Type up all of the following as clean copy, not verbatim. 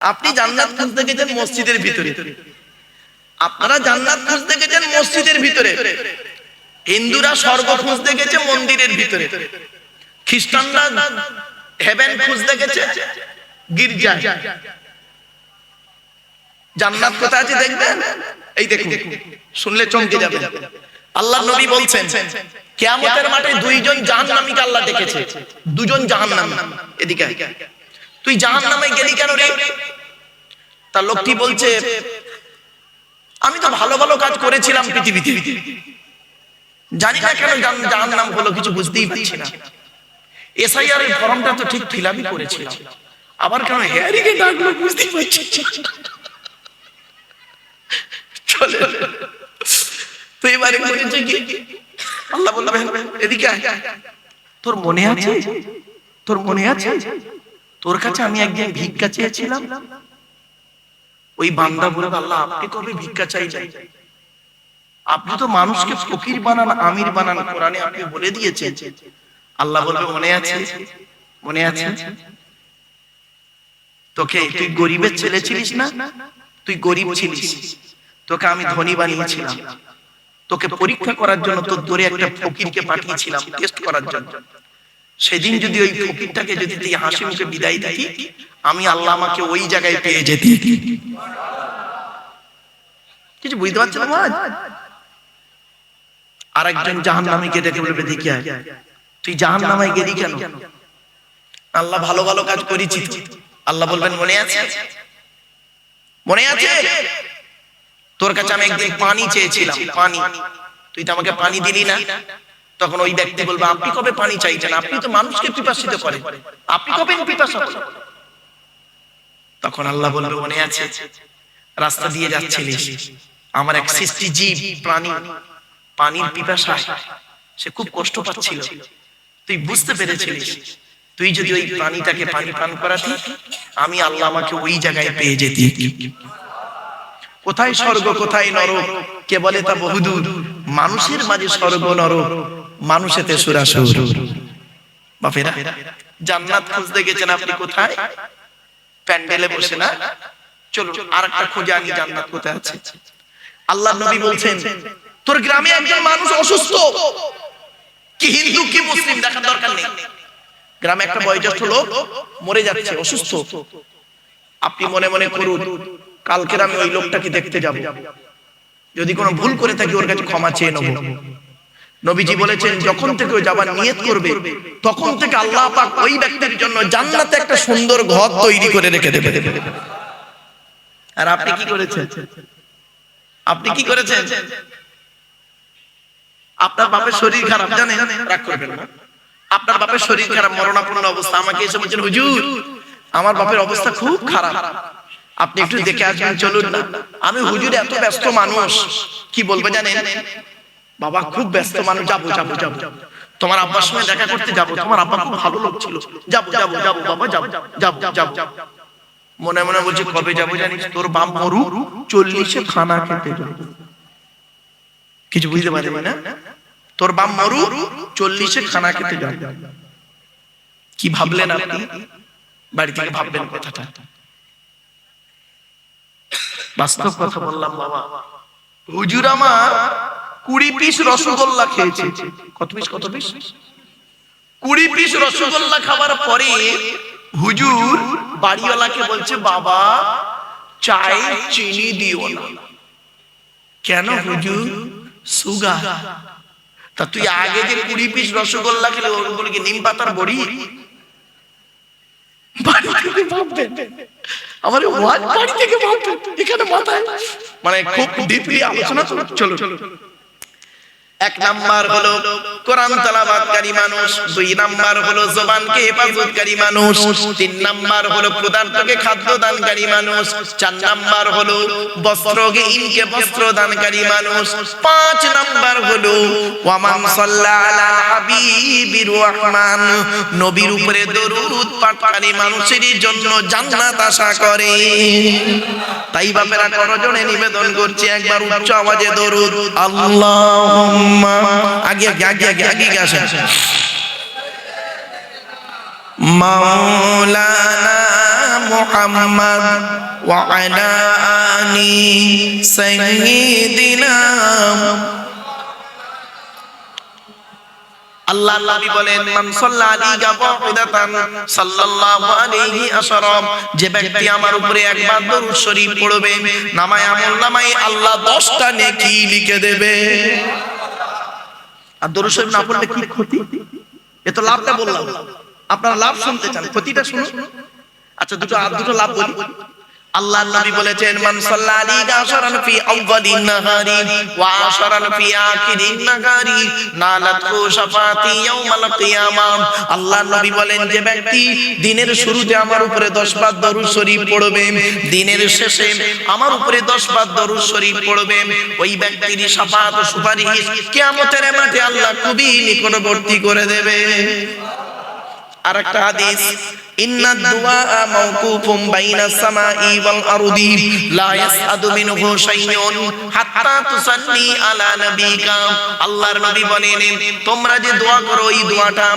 আপনি জান্নাত খুঁজতে গেছেন মসজিদের ভিতরে, আপনারা জান্নাত খুঁজতে গেছেন মসজিদের ভিতরে, হিন্দুরা স্বর্গ খুঁজতে গেছে মন্দিরের ভিতরে, খ্রিস্টানরা হেভেন খুঁজতে গেছে গির্জায়। জান্নাত কোথায় আছে দেখবেন? এই দেখুন, শুনলে চমকে যাবেন। আল্লাহর নবী বলছেন কিয়ামতের মাঠে দুইজন জাহান্নামীকে আল্লাহ ডেকেছে। দুজন জাহান্নামী, এদিকে তুই জাহান্নামে গেলি কেন রে? তার লোকটি বলছে আমি তো ভালো ভালো কাজ করেছিলাম পৃথিবীতে, জানি না কেন জাহান্নাম হলো, কিছু বুঝতেই পারছি না। এসআইআর এর ফর্মটা তো ঠিক ফিলআপই করেছিলাম, আবার কেন হেয়ারিং এ ডাকলো বুঝতেই পারছি। চলে তো এবারে বলেছে কি, আল্লাহ বললেন এদিকে আয়, তোর মনে আছে, তোর মনে আছে তোর কাছে আমি একদিন ভিক্ষা চেয়েছিলাম? ওই বান্দা বলবে আল্লাহ আপনি কবে ভিক্ষা চাইছেন? আপনি তো মানুষকে ফকির বানান, আমির বানান, কোরআনে আপনি বলে দিয়েছেন। আল্লাহ বলবে মনে আছে, মনে আছে তোকে, তুই গরিবের ছেলে ছিলিস না, তুই গরিব ছিলিস, তোকে আমি ধনী বানিয়েছিলাম, তোকে পরীক্ষা করার জন্য তোর দূরে একটা ফকিরকে পাঠিয়েছিলাম টেস্ট করার জন্য। সেদিন যদি ওই ফকিরটাকে যদি তুই হাসি মুখে বিদায় দিতি, আমি আল্লাহ আমাকে ওই জায়গায় পেয়ে যেতি। কিছু বুঝতে পারছেন না? আরেকজন জাহান্নামীকে দেখে বলবে দেখি আয়, তুই জাহান্নামে গেলি কেন? আল্লাহ ভালো ভালো কাজ করেছি। আল্লাহ বলবেন মনে আছে, মনে আছে তোর কাছে আমি একদিন পানি চেয়েছিলাম, পানি, তুই তো আমাকে পানি দিলি না। তখন ওই ব্যক্তি বলবে আপনি কবে পানি চাইছেন? আপনি তো মানুষকে পিপাসিত করেন, আপনি কবে পিপাসা করেন? তখন আল্লাহ বলবে মনে আছে, রাস্তা দিয়ে যাচ্ছিলিস, আমার এক সৃষ্টি জীব প্রাণী পানির পিপাসায় সে খুব কষ্ট পাচ্ছিল, তুই বুঝতে পেরেছিলিস, তুই যদি ওই প্রাণীটাকে পানি পান করাতি, আমি আল্লাহ আমাকে ওই জায়গায় পেয়ে যেতি। কোথায় স্বর্গ কোথায় নরক কে বলে তা বহুদূর, মানুষের মাঝে স্বর্গ নরক, মানুষেতে সুরাসুর। বাপেরা জান্নাত খুঁজতে গেছেন আপনি কোথায়? প্যান্ডেলে বসে না, চলো আরেকটা খুঁজে আনি জান্নাত কোথায় আছে। আল্লাহর নবী বলছেন তোর গ্রামে একজন মানুষ অসুস্থ, কি হিন্দু কি মুসলিম দেখার দরকার নেই, গ্রামে একটা বয়োজ্যেষ্ঠ লোক মরে যাচ্ছে, অসুস্থ। আপনি মনে মনে করুন কালকে আমি ওই লোকটাকে দেখতে যাব, যদি কোনো ভুল করে থাকি ওর কাছে ক্ষমা চেয়ে নেব। নবীজি বলেছেন যখন থেকে ওই যাবার নিয়ত করবে, তখন থেকে আল্লাহ পাক ওই ব্যক্তির জন্য জান্নাতে একটা সুন্দর ঘর তৈরি করে রেখে দেবে। আর আপনি কি করেছেন? আপনি কি করেছেন? আপনার বাপের শরীর খারাপ, জানেন, রাগ করবেন না, আপনার বাপের শরীর খারাপ, মরণাপন্ন অবস্থা, আমাকে এসে বলছেন হুজুর আমার বাপের অবস্থা খুব খারাপ, আপনি একটু দেখে আসবেন চলুন না। আমি হুজুর এত ব্যস্ত মানুষ, কি বলবো জানেন, বাবা খুব ব্যস্ত মানুষ, যাবো যাবো যাবো, তোমার আব্বার সঙ্গে দেখা করতে যাবো, তোমার আব্বা খুব ভালো লোক ছিল, যাবো যাবো যাবো বাবা যাবো যাবো যাবো। মনে মনে বলছে কবে যাবো জানিস, তোর বাপ মরু 40-এ খানা খেতে যাবো। কিছু বুঝতে পারবে না, তোর বাপ মরু 40-এ খানা খেতে যাবে। কি ভাবলেন আপনি? বাড়ি থেকে ভাববেন কথাটা, বাস্তব কথা বললাম বাবা। হুজুর আমার 20 পিস রসগোল্লা খেয়েছে। কত পিস? কত পিস? 20 পিস রসগোল্লা খাবার পরে হুজুর বাড়িওয়ালাকে বলছে বাবা চায়ে চিনি দিও না। কেন হুজুর? সুগার। তা তুই আগে যে 20 পিস রসগোল্লা খেলে ওগুলো কি নিম পাতার বড়ি? বাড়ি থেকে ভাববেন, আমার ওয়াজ বাড়ি থেকে ভাববেন, এখানে মাথায় মানে খুব ডিপলি আলোচনা চলো। এক নাম্বার হলো কোরআন তেলাওয়াতকারী মানুষ, দুই নাম্বার হলো জবানকে হেফাজতকারী মানুষ, তিন নাম্বার হলো ক্ষুধার্তকে খাদ্য দানকারী মানুষ, চার নাম্বার হলো বস্ত্রহীনকে বস্ত্র দানকারী মানুষ, পাঁচ নাম্বার হলো ওয়ামান সাল্লা আলা হাবিবির রহমান, নবীর উপরে দরুদ পাঠকারী মানুষের জন্য জান্নাত আশা করে। তাই বাপেরা করজনে নিবেদন করছি একবার উচ্চ আওয়াজে দরুদ আল্লাহুম্মা, আগে আগে আগে আগে আগে আসেন, মাওলানা মুহাম্মাদ ওয়া আলা আলি সাইয়্যিদিনা। আল্লাহ নবী বলেন মান সাল্লা আলাইহি ওয়াহিদাতান সাল্লাল্লাহু আলাইহি আশরাম, যে ব্যক্তি আমার উপরে একবার দরুদ শরীফ পড়বে নামায়ে আমলনামায়ে আল্লাহ 10টা নেকি লিখে দেবে। আর দরুদ শরীফ না পড়লে কি ক্ষতি? এ তো লাভটা বললাম, আপনারা লাভ শুনতে চান, ক্ষতিটা শুনুন। আচ্ছা দুটো লাভ বলি। আল্লাহর নবী বলেছেন মান সাল্লা আলাইহি আশরান ফি আউয়ালিন নাহারি ওয়া আশরান ফি আখিরিন নাহারি নালাতহু শাফাতি ইয়াউমাল কিয়ামাহ। আল্লাহর নবী বলেন যে ব্যক্তি দিনের শুরুতে আমার উপরে 10 বার দরুদ শরীফ পড়বে, দিনের শেষে আমার উপরে 10 বার দরুদ শরীফ পড়বে, ওই ব্যক্তির শাফাত ও সুপারিশ কিয়ামতের মাঠে আল্লাহ খুবই নিকটবর্তী করে দেবে। আরেকটা হাদিস, ইন্নাদ দুআ মাওকুফুম বাইনাস সামাই ওয়াল আরদি লা ইয়াসআদু মিনহু শাইউন হাত্তা তুসাল্লি আলা নবিকা। আল্লাহর নবী বলেন তোমরা যে দোয়া করো এই দোয়াটা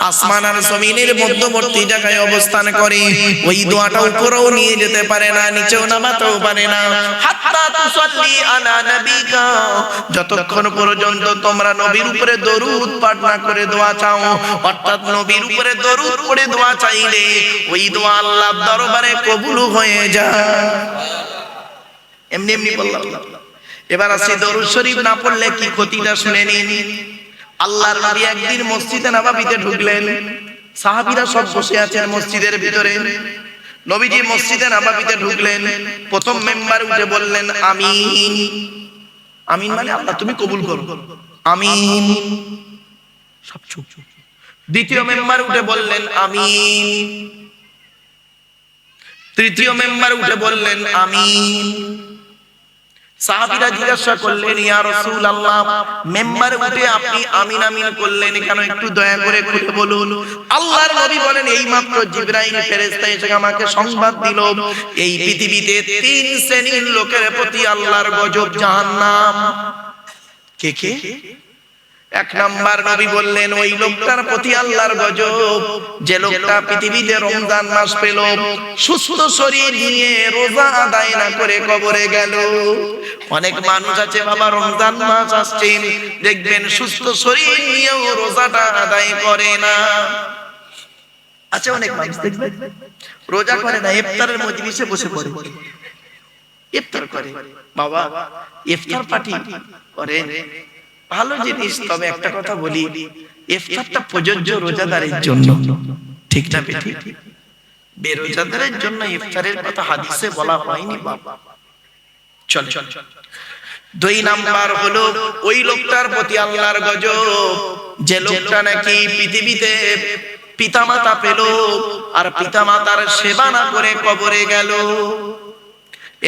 আসমান আর জমিনের মধ্যবর্তী জায়গায় অবস্থান করে, ওই দোয়াটা উপরেও নিয়ে যেতে পারে না, নিচেও নামাতেও পারে না। হাত্তা তুসাল্লি আলা নবিকা, যতক্ষণ পর্যন্ত তোমরা নবীর উপরে দরুদ পাঠ না করে দোয়া চাও, অর্থাৎ নবীর উপরে দরুদ পড়ে দোয়া চাইলে ওই দোয়া আল্লাহর দরবারে কবুল হয়ে যায়। এমনি এমনি বললাম। এবার আসি দরুদ শরীফ না পড়লে কি ক্ষতিটা শুনে নিন। আল্লাহর নবী একদিন মসজিদে নববীতে ঢুকলেন, সাহাবীরা সব বসে আছেন মসজিদের ভিতরে। নবীজি মসজিদে নববীতে ঢুকলেন, প্রথম মেম্বার উঠে বললেন আমিন। আমিন মানে আল্লাহ তুমি কবুল করো, আমিন। সব চুপ। দ্বিতীয় মেম্বার উঠে বললেন আমিন। তৃতীয় মেম্বার উঠে বললেন আমিন। সাহাবীরা জিজ্ঞাসা করলেন ইয়া রাসূলুল্লাহ, মেম্বার উঠে আপনি আমিন আমিন করলেন কেন, একটু দয়া করে খুলে বলুন। আল্লাহর নবী বলেন এইমাত্র জিবরাইল ফেরেশতা এসে আমাকে সংবাদ দিল এই পৃথিবীতে 3 শ্রেণীর লোকের প্রতি আল্লাহর গজব জাহান্নাম। কে কে? এক নাম্বার নবী বললেন ওই লোকটার প্রতি আল্লাহর গজব যে লোকটা পৃথিবীতে রমজান মাস পেল, সুস্থ শরীর নিয়ে রোজা আদায় না করে কবরে গেল। অনেক মানুষ আছে বাবা রমজান মাস আসছে, দেখবেন সুস্থ শরীর নিয়েও রোজাটা আদায় করে না। আচ্ছা অনেক মানুষ দেখবেন রোজা করে না, ইফতারের মজলিসে বসে পড়ে ইফতার করে। বাবা ইফতার পার্টি করে ভালো জিনিস, তবে একটা কথা বলি, ইফতারটা প্রযোজ্য রোজাদারের জন্য, ঠিক না বেঠিক? বেরোজাদারের জন্য ইফতারের কথা হাদিসে বলা হয়নি বাবা। চল 2 নাম্বার হলো ওই লোকটার প্রতি আল্লাহর গজব যে লোকটা নাকি পৃথিবীতে পিতামাতা পেল আর পিতামাতার সেবা না করে কবরে গেল।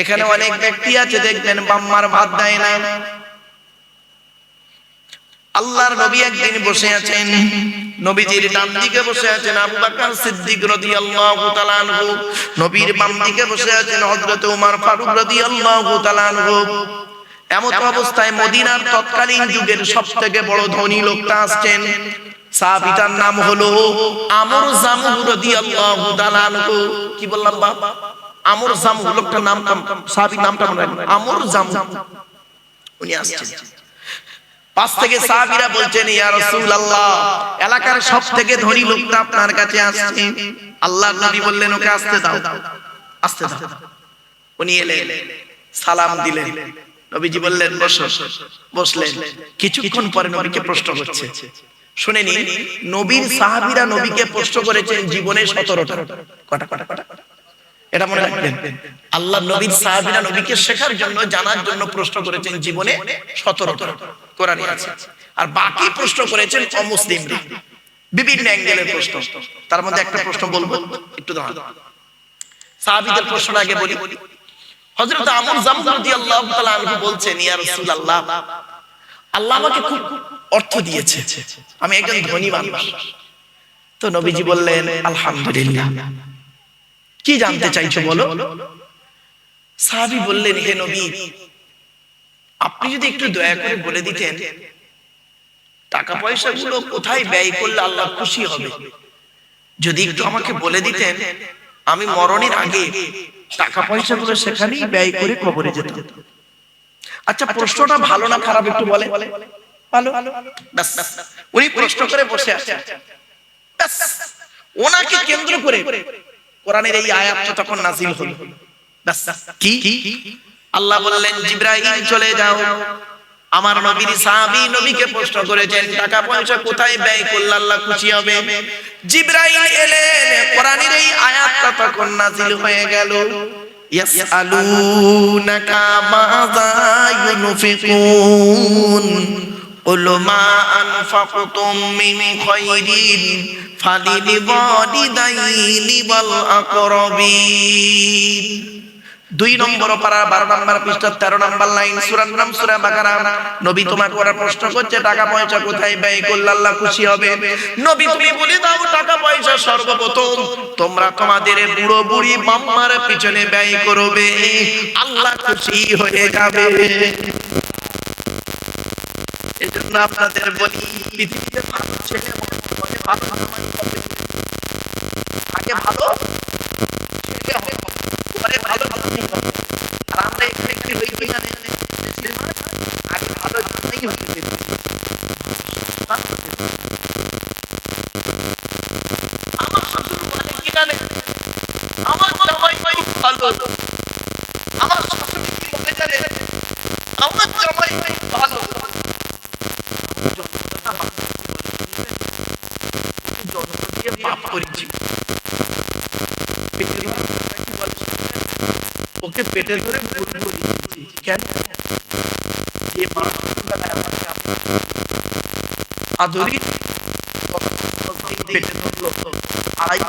এখানে অনেক ব্যক্তি আছে দেখবেন বাম্মার ভাত দেয় না। আল্লাহর নবী একদিন বসে আছেন, নবীজির ডান দিকে বসে আছেন আবু বকর সিদ্দিক রাদিয়াল্লাহু তাআলা আনহু, নবীর বাম দিকে বসে আছেন হযরত ওমর ফারুক রাদিয়াল্লাহু তাআলা আনহু। এমন অবস্থায় মদিনার তৎকালীন যুগের সবথেকে বড় ধনী লোকটা আসছেন, সাহাবীটার নাম হলো আমর জামু রাদিয়াল্লাহু তাআলা আনহু। কি বললাম বাবা? আমর জামু, লোকটার নাম, সাহাবীর নামটা মনে রাখবেন, আমর জামু। উনি আসছেন, পাশ থেকে সাহাবীরা বলছেন ইয়া রাসূলুল্লাহ এলাকার সবথেকে ধনী লোকটা আপনার কাছে আসছে। আল্লাহর নবী বললেন ওকে আসতে দাও, আসতে দাও। উনি এলেন, সালাম দিলেন, নবীজি বললেন বসো। বসলেন। কিছুক্ষণ পরে নবীকে প্রশ্ন করছে, শুনে নিন, নবীর সাহাবীরা নবীকে প্রশ্ন করেছেন জীবনে 17টা। কটা? এটা মনে রাখবেন, আল্লাহর নবীর সাহাবীরা নবীকে শেখার জন্য জানার জন্য প্রশ্ন করেছেন জীবনে 17টা, কোরআনে আছে। আর বাকি প্রশ্ন করেছেন অমুসলিমরা, বিভিন্ন অ্যাঙ্গেলের প্রশ্ন। তার মধ্যে একটা প্রশ্ন বলবো, একটু দাঁড়ান। সাহাবীদের প্রশ্ন আগে বলি। হযরত আমর জামু রাদিয়াল্লাহু তাআলা আনহু বলছেন ইয়া রাসূলুল্লাহ আল্লাহ আমাকে খুব অর্থ দিয়েছে, আমি একজন ধনী মানুষ। তো নবীজি বললেন আলহামদুলিল্লাহ। কি জানতে চাইছো বলো? সাহাবী বললেন হে নবী আপনি যদি একটু দয়া করে বলে দিতেন টাকা পয়সাগুলো কোথায় ব্যয় করলে আল্লাহ খুশি হবে, যদি একটু আমাকে বলে দিতেন আমি মরণের আগে টাকা পয়সা গুলো সেখানেই ব্যয় করে কবরে যেতাম। আচ্ছা, প্রশ্নটা ভালো না খারাপ একটু বলে? ভালো। ব্যাস, উনি প্রশ্ন করে বসে আছেন। ব্যাস, ওনাকে কেন্দ্র করে কোরআনের এই আয়াতটা তখন নাযিল হলো। ব্যাস, কি আল্লাহ বললেন, জিবরাইল চলে যাও। আমার নবীর সাহাবী নবীকে প্রশ্ন করেছেন, টাকা পয়সা কোথায় ব্যয় করলে আল্লাহ খুশি হবে? জিবরাইল এলেন, কোরআনের এই আয়াতটা তখন নাযিল হয়ে গেল। ইয়াসআলুনাকা মাযা ইউনফিকুন কুল মা আনফাকতুম মিন খায়রিন ফালিল ওয়ালিদাইনি ওয়াল আকরাবিন। 2 নম্বর পারা 12 নম্বর পৃষ্ঠা 13 নম্বর লাইন, সূরার নাম সূরা বাকারা। নবী তোমাকে ওরা প্রশ্ন করছে টাকা পয়সা কোথায় ব্যয় করলে আল্লাহ খুশি হবে। নবী তুমি বলে দাও, টাকা পয়সা সর্বপ্রথম তোমরা তোমাদের বুড়ো বুড়ি মাম্মার পিছনে ব্যয় করবে, আল্লাহ খুশি হয়ে যাবে। এজন্য আপনাদের বলি, পৃথিবীতে ভালো ছেলে ভালো আগে ভালো ছেলে হবে, পরে ভালো জাতি হবে। আর আমরা এখানে কি হই কি জানেন? আগে ভালো জাতি হতে হবে। আমার শ্বশুর বলে কি জানেন, আমার জামাই খুব ভালো। আমার শ্বশুর কি বলে জানেন, আমার জামাই খুব ভালো। ওকে পেটে ধরে কেন? আদরি পেটে ধরলো, আড়াই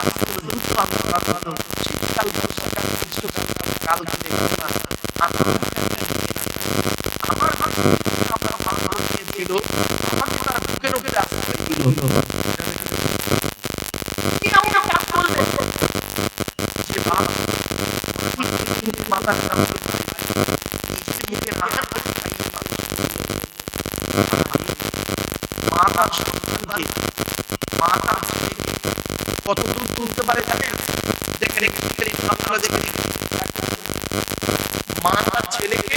কত দূর তুলতে পারে জানেন? দেখেন আপনারা দেখেন, মা তার ছেলেকে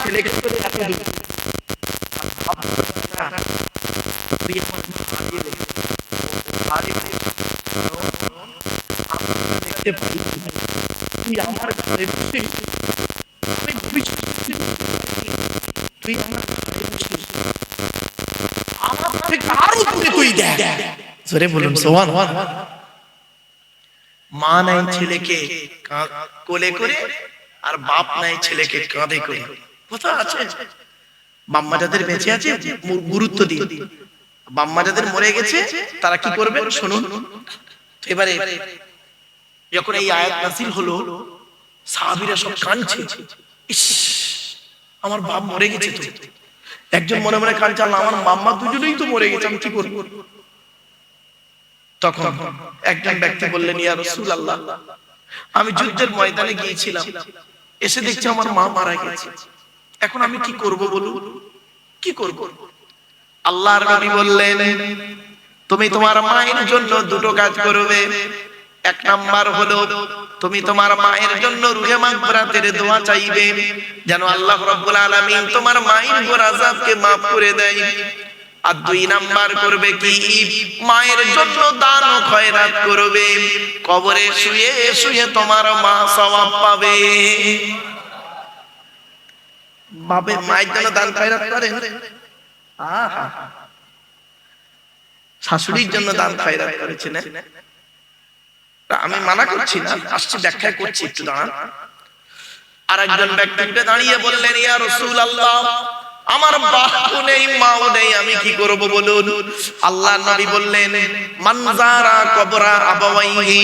ছেলেকে আমার ঘরে তুই আমার থেকে আরো দূরে তুই দেখ। জোরে বলুন সুবহান। মা নাই ছেলেকে কোলে করে, আর বাপ নাই ছেলেকে কাঁধে করে। কথা আছে? বাম্মা যাদের বেঁচে আছে গুরুত্ব দিন, বাম্মা যাদের মরে গেছে তারা কি করবেন শুনুন। এবারে যখন এই আয়াত নাযিল হলো, সাহাবীরা সব কাঁদছে, ইস আমার বাপ মরে গেছে। তো একজন মনে মনে কাঁদছে, আল্লাহ আমার মাম্মা দুজনেই তো মরে গেছে, আমি কি করব? তখন একজন ব্যক্তি বললেন, ইয়া রাসূলুল্লাহ, আমি যুদ্ধের ময়দানে গিয়েছিলাম, এসে দেখছি আমার মা মারা গেছে, এখন আমি কি করব বলুন, কি করব? আল্লাহর নবী বললেন, তুমি তোমার মায়ের জন্য দুটো কাজ করবে। এক নাম্বার হলো তুমি তোমার মায়ের জন্য রুহে মাগফিরাতের দোয়া চাইবে, যেন আল্লাহ রাব্বুল আলামিন তোমার মায়ের উপর আযাবকে maaf করে দেয়। আর 2 নাম্বার করবে কি, মায়ের জন্য দান ও খয়রাত করবে, কবরে শুয়ে শুয়ে তোমার মা সওয়াব পাবে। বাবা মায়ের জন্য দান খয়রাত করেন? আহা, শাশুড়ির জন্য দান খয়রাত করেছেন না? আমি মানা করছি না, আসছি ব্যাখ্যা করছি, একটু দাঁড়ান। আরেকজন ব্যক্তি উঠে দাঁড়িয়ে বললেন, ইয়া রাসূলুল্লাহ, আমার বাপও নেই মাও নেই, আমি কি করব বলুন? আল্লাহ নবী বললেন, মান যারা কবরা আবাওয়াইহি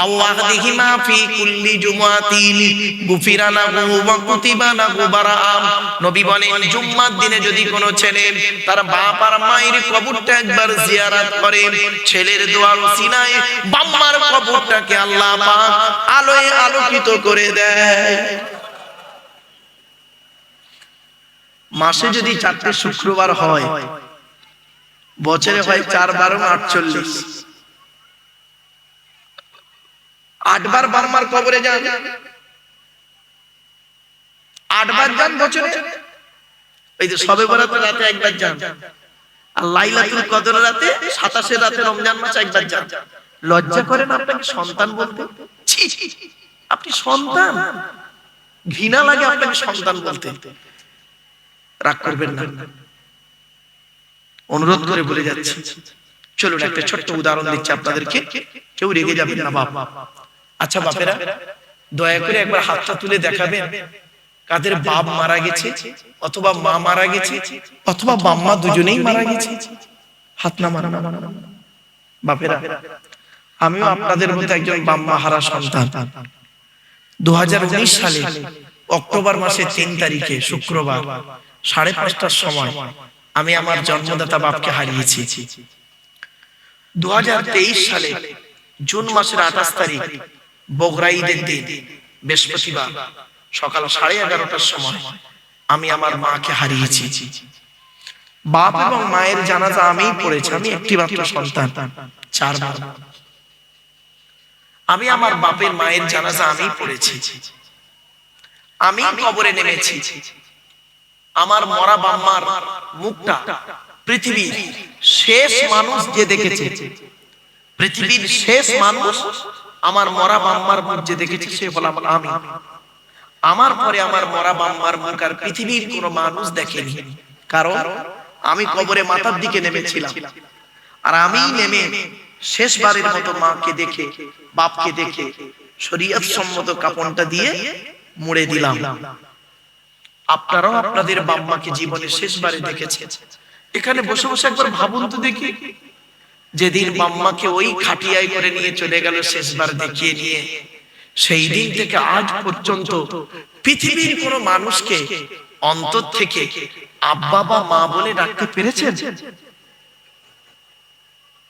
আও আহদিহিমা ফি কুল্লি জুমাতিন গুফিরা লাহু ওয়া কুতিবা লাহু বারাআ। নবী বলেন, জুম্মার দিনে যদি কোনো ছেলে তার বাপ আর মায়ের কবরটা একবার জিয়ারত করে, ছেলের দোয়ার ওসিলায় বাম্মার কবরটাকে আল্লাহ পাক আলোয় আলোকিত করে দেয়। মাসে যদি 4টে শুক্রবার হয়, বছরে হয় 4 12 48। 8 বার বাম্মার কবরে যান, 8 বার যান বছরে। এই যে শবে বরাতের রাতে একবার যান, আর লাইলাতুল কদর রাতে 27 রাতে রমজান মাসে একবার যান। লজ্জা করেন আপনাকে সন্তান বলতে? ছি, আপনি সন্তান, ঘৃণা লাগে আপনাকে সন্তান বলতে। রাগ করবেন না, অনুরোধ করে বলে যাচ্ছি। চলুন একটা ছোট্ট উদাহরণ দিচ্ছি আপনাদেরকে, কেউ রেগে যাবেন না বাপ। আচ্ছা বাপেরা, দয়া করে একবার হাতটা তুলে দেখাবেন কাদের বাপ মারা গেছে, অথবা মা মারা গেছে, অথবা বাম্মা দুজনেই মারা গেছে। হাত না মারা বাপেরা, আমিও আপনাদের মতো একজন বাম্মা হারা সন্তান। 2019 সালে অক্টোবর মাসের 3 তারিখে শুক্রবার 5:30টার সময় আমি আমার জন্মদাতা বাপকে হারিয়েছি। 2023 সালে জুন মাসের 28 তারিখ বগরা ঈদের দিন বৃহস্পতিবার সকাল 11:30টার সময় আমি আমার মাকে হারিয়েছি। বাপ এবং মায়ের জানাজা আমিই পড়েছি, আমি একটি মাত্র সন্তান, 4 বার। আমি আমার বাপের মায়ের জানাজা আমিই পড়েছি, আমি কবরে নেমেছি। আমার মরা বাম্মার মুখটা পৃথিবীর শেষ মানুষ যে দেখেছে, পৃথিবীর শেষ মানুষ আমার মরা বাম্মার মুখ যে দেখেছে সে হলাম আমি। আমার পরে আমার মরা বাম্মার মুখ আর পৃথিবীর কোনো মানুষ দেখেনি, কারণ আমি কবরে মাথার দিকে নেমেছিলাম। আর আমি নেমে শেষবারের মতো মাকে দেখে, বাপকে দেখে শরীয়ত সম্মত কাফনটা দিয়ে মুড়ে দিলাম। আপনারাও আপনাদের বাম্মাকে জীবনে শেষবারে দেখেছেন। এখানে বসে বসে একবার ভাবুন তো দেখি, যেদিন বাম্মাকে ওই খাটিয়ায় করে নিয়ে চলে গেল শেষবার দেখিয়ে নিয়ে, সেই দিন থেকে আজ পর্যন্ত পৃথিবীর কোন মানুষকে অন্তর থেকে আব্বা বা মা বলে ডাকতে পেরেছেন?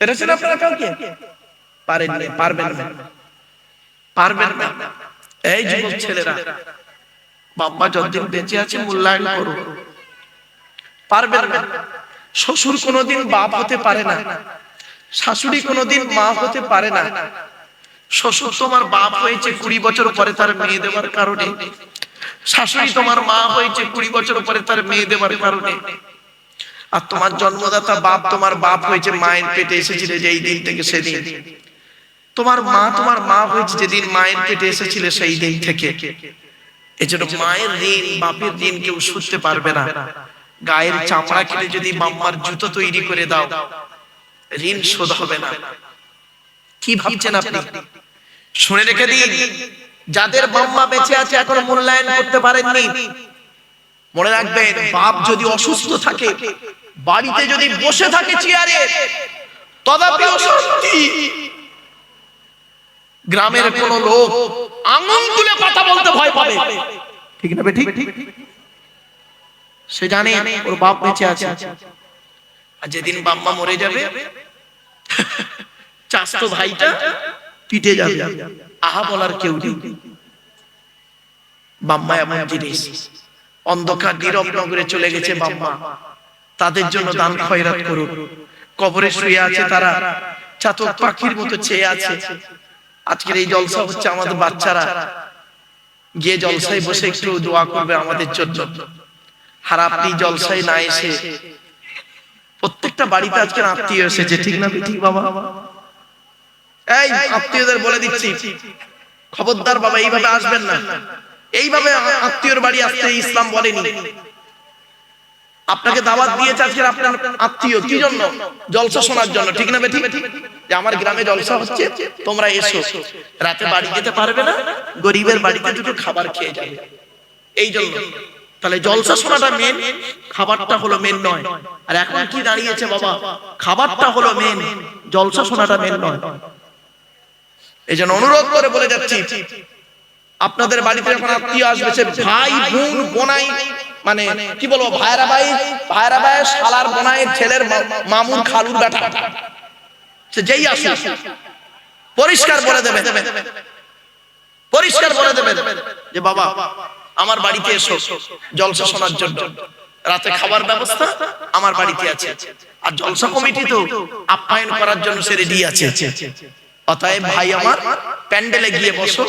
পেরেছেন আপনারা কাউকে? পারেননি, পারবেন না, পারবেন না। এই যুবক ছেলেরা, বাবা যতদিন বেঁচে আছে মূল্যায়ন করো। পারবেন না। শ্বশুর কোনোদিন বাপ হতে পারে না, শাশুড়ি কোনোদিন মা হতে পারে না। শ্বশুর তোমার বাপ হয়েছে 20 বছর পরে তার মেয়ে দেওয়ার কারণে, শাশুড়ি তোমার মা হয়েছে 20 বছর পরে তার মেয়ে দেওয়ার কারণে। আর তোমার জন্মদাতা বাপ তোমার বাপ হয়েছে মায়ের পেটে এসেছিল যেই দিন থেকে সেদিন। তোমার মা হয়েছে যেদিন মায়ের পেটে এসেছিল সেই দিন থেকে। এজন্য মায়ের ঋণ, বাপের ঋণ কেউ শুধতে পারবে না। গায়ের চামড়া কেটে যদি বাম্মার জুতো তৈরি করে দাও, ঋণ শোধ হবে না। কি ভাবছেন আপনি? শুনে রেখে দিন, যাদের বাম্মা বেঁচে আছে এখনো মূল্যায়ন করতে পারেননি, মনে রাখবেন, বাপ যদি অসুস্থ থাকে, বাড়িতে যদি বসে থাকে চেয়ারে, তথাপি অশান্তি। গ্রামের কোন লোক আঙুল তুলে কথা বলতে ভয় পাবে, ঠিক না? ঠিক। সে জানে ওর বাপ বেঁচে আছে। আর যেদিন বাম্মা মরে যাবে, চাচতো ভাইটা পিটে যাবে, আহা বলার কেউ নেই। বাম্মা এমন জিনিস, অন্ধকার নীরব নগরে চলে গেছে বাম্মা, তাদের জন্য দান খয়রাত করুন। কবরে শুয়ে আছে তারা, চাতক পাখির মতো চেয়ে আছে। আজকের এই জলসা হচ্ছে, আমাদের বাচ্চারা গিয়ে জলসায় বসে একটু দোয়া করবে আমাদের জন্য। আর আপনি জলসায় না এসে, প্রত্যেকটা বাড়িতে আজকে আত্মীয় এসেছে, ঠিক না? ঠিক বাবা? এই আত্মীয়দের বলে দিচ্ছি, খবরদার বাবা, এইভাবে আসবেন না। এইভাবে আত্মীয়র বাড়ি আসতে ইসলাম বলেনি। আপনাকে দাওয়াত দিয়েছে আজকের আপনার আত্মীয়, কি জন্য? জলসা শোনার জন্য, ঠিক না? ঠিক, যে আমার গ্রামে জলসা হচ্ছে, তোমরা এসো। রাতে বাড়ি যেতে পারবে না, গরিবের বাড়িতে দুটো খাবার খেয়ে যাবে, এই জন্য। তাহলে জলসা শোনাটা মেন, খাবারটা হলো মেন নয়। আর এখন কি দাঁড়িয়েছে বাবা, খাবারটা হলো মেন, জলসা শোনাটা মেন নয়। এই জন্য অনুরোধ করে বলে যাচ্ছি, আপনাদের বাড়িতে যখন আত্মীয় আসবে, সে ভাই বোন বোনাই, মানে কি বলবো, ভাইরা ভাই শালার বোনাইয়ের ছেলের মামুর খালুর বেটা, সে যেই আসে পরিষ্কার বলে দেবে, পরিষ্কার বলে দেবে যে বাবা আমার বাড়িতে এসো জলসা শোনার জন্য, রাতে খাবার ব্যবস্থা আমার বাড়িতে আছে। আর জলসা কমিটি তো আপ্যায়ন করার জন্য সে রেডি আছে। অতএব ভাই আমার, প্যান্ডেলে গিয়ে বসো,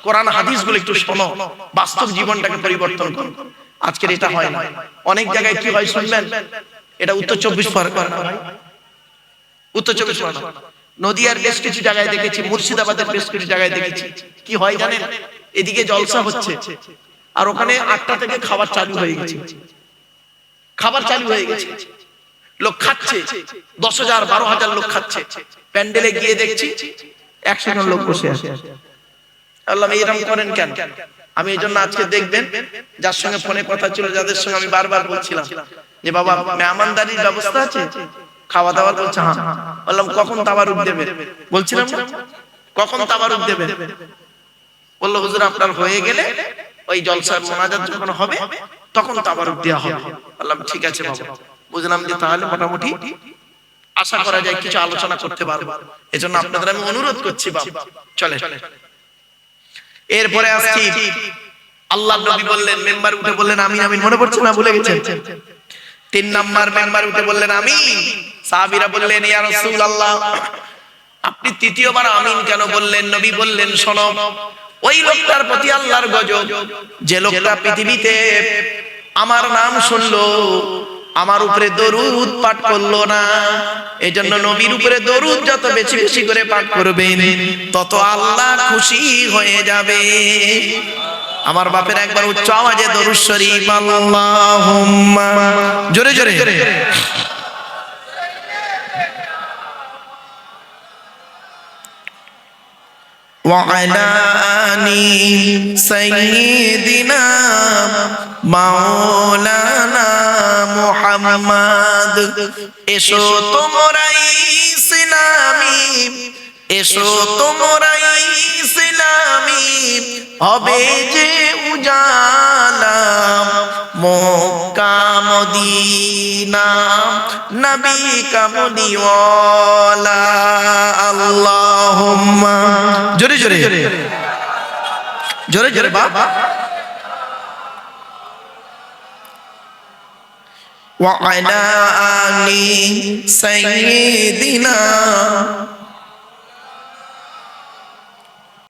কোরআন হাদিসগুলো একটু শোনো, বাস্তব জীবনটাকে পরিবর্তন করো। আজকের এটা হয় না। অনেক জায়গায় কি হয় শুনবেন, এটা উত্তর 24 পরগনা, উত্তর 24 পরগনা, নদিয়ার বেশ কিছু জায়গায় দেখেছি, মুর্শিদাবাদের বেশ কিছু জায়গায় দেখেছি, কি হয় জানেন, এদিকে জলসা হচ্ছে আর ওখানে 8টা থেকে খাবার চালু হয়ে গেছে, খাবার চালু হয়ে গেছে, লোক খাচ্ছে, 10,000 12,000 লোক খাচ্ছে। প্যান্ডেলে গিয়ে দেখছি 100 জন লোক বসে আছে। আল্লাহ এরকম করেন কেন? আমি এই জন্য আজকে দেখবেন, যার সঙ্গে ফোনে কথা ছিল, যাদের সঙ্গে আমি বারবার বলছিলাম যে বাবা মেহমানদারির ব্যবস্থা আছে, খাওয়া দাওয়ার, বলছে হ্যাঁ। বললাম কখন তাবারুক দেবে? বলছিলাম কখন তাবারুক দেবে? বললো হুজুর আপনার হয়ে গেলে ওই জলসার মোনাজাত যখন হবে তখন তাবারুক দেওয়া হবে। বললাম ঠিক আছে বাবা। বুঝলাম যে তাহলে মোটামুটি আশা করা যায় কিছু আলোচনা করতে পারবো। এজন্য আপনাদের আমি অনুরোধ করছি বাবা, চলে। এরপরে আসছি, আল্লাহর নবী বললেন, মেম্বার উঠে বললেন আমিন আমিন, মনে পড়ছে না, ভুলে গেছেন? 3 নাম্বার মেম্বার উঠে বললেন আমিন। সাহাবীরা বললেন ইয়া রাসূলুল্লাহ, আপনি তৃতীয়বার আমিন কেন বললেন? নবী বললেন শোনো, ওই লোকটার প্রতি আল্লাহর গজব, যে লোকটা পৃথিবীতে আমার নাম শুনলো, আমার উপরে দরুদ পাঠ করলো না। এজন্য নবীর উপরে দরুদ যত বেশি বেশি করে পাঠ করবেন, তত আল্লাহ খুশি হয়ে যাবে। আমার বাপের একবার উচ্চ আওয়াজে দরুদ শরীফ, আল্লাহুম্মা, জোরে জোরে, وعلى آل سيدنا مولانا محمد। এসো তোমরা ইসলামী, এসো তোমরা ইসলামী, হবে যে উজালা মক্কা মদিনা, নবী কামলিওয়ালা। আল্লাহুম্মা, জোরে জোরে জোরে জোরে বাবা। ওয়া আলা আলি সাইয়্যিদিনা।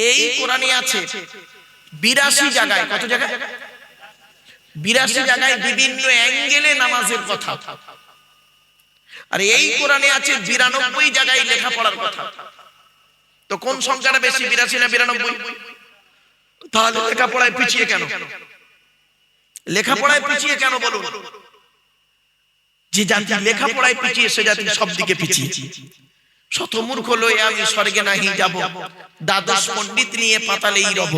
এই কোরআনে আছে 82 জায়গায়, কত জায়গায়? 82 জায়গায় বিভিন্ন অ্যাঙ্গেলে নামাজের কথা। আর এই কোরআনে আছে 92 জায়গায় লেখাপড়ার কথা। তো কোন সংখ্যাটা বেশি, 82 না 92? তাহলে লেখাপড়ায় পিছিয়ে কেন? লেখাপড়ায় পিছিয়ে কেন বলুন? যে জাতি লেখাপড়ায় পিছিয়ে সে জাতি সব দিকে পিছিয়ে। শত মূর্খ লয়ে আমি স্বর্গে নাহি যাব, দ্বাদশ পণ্ডিত নিয়ে পাতালেই রব।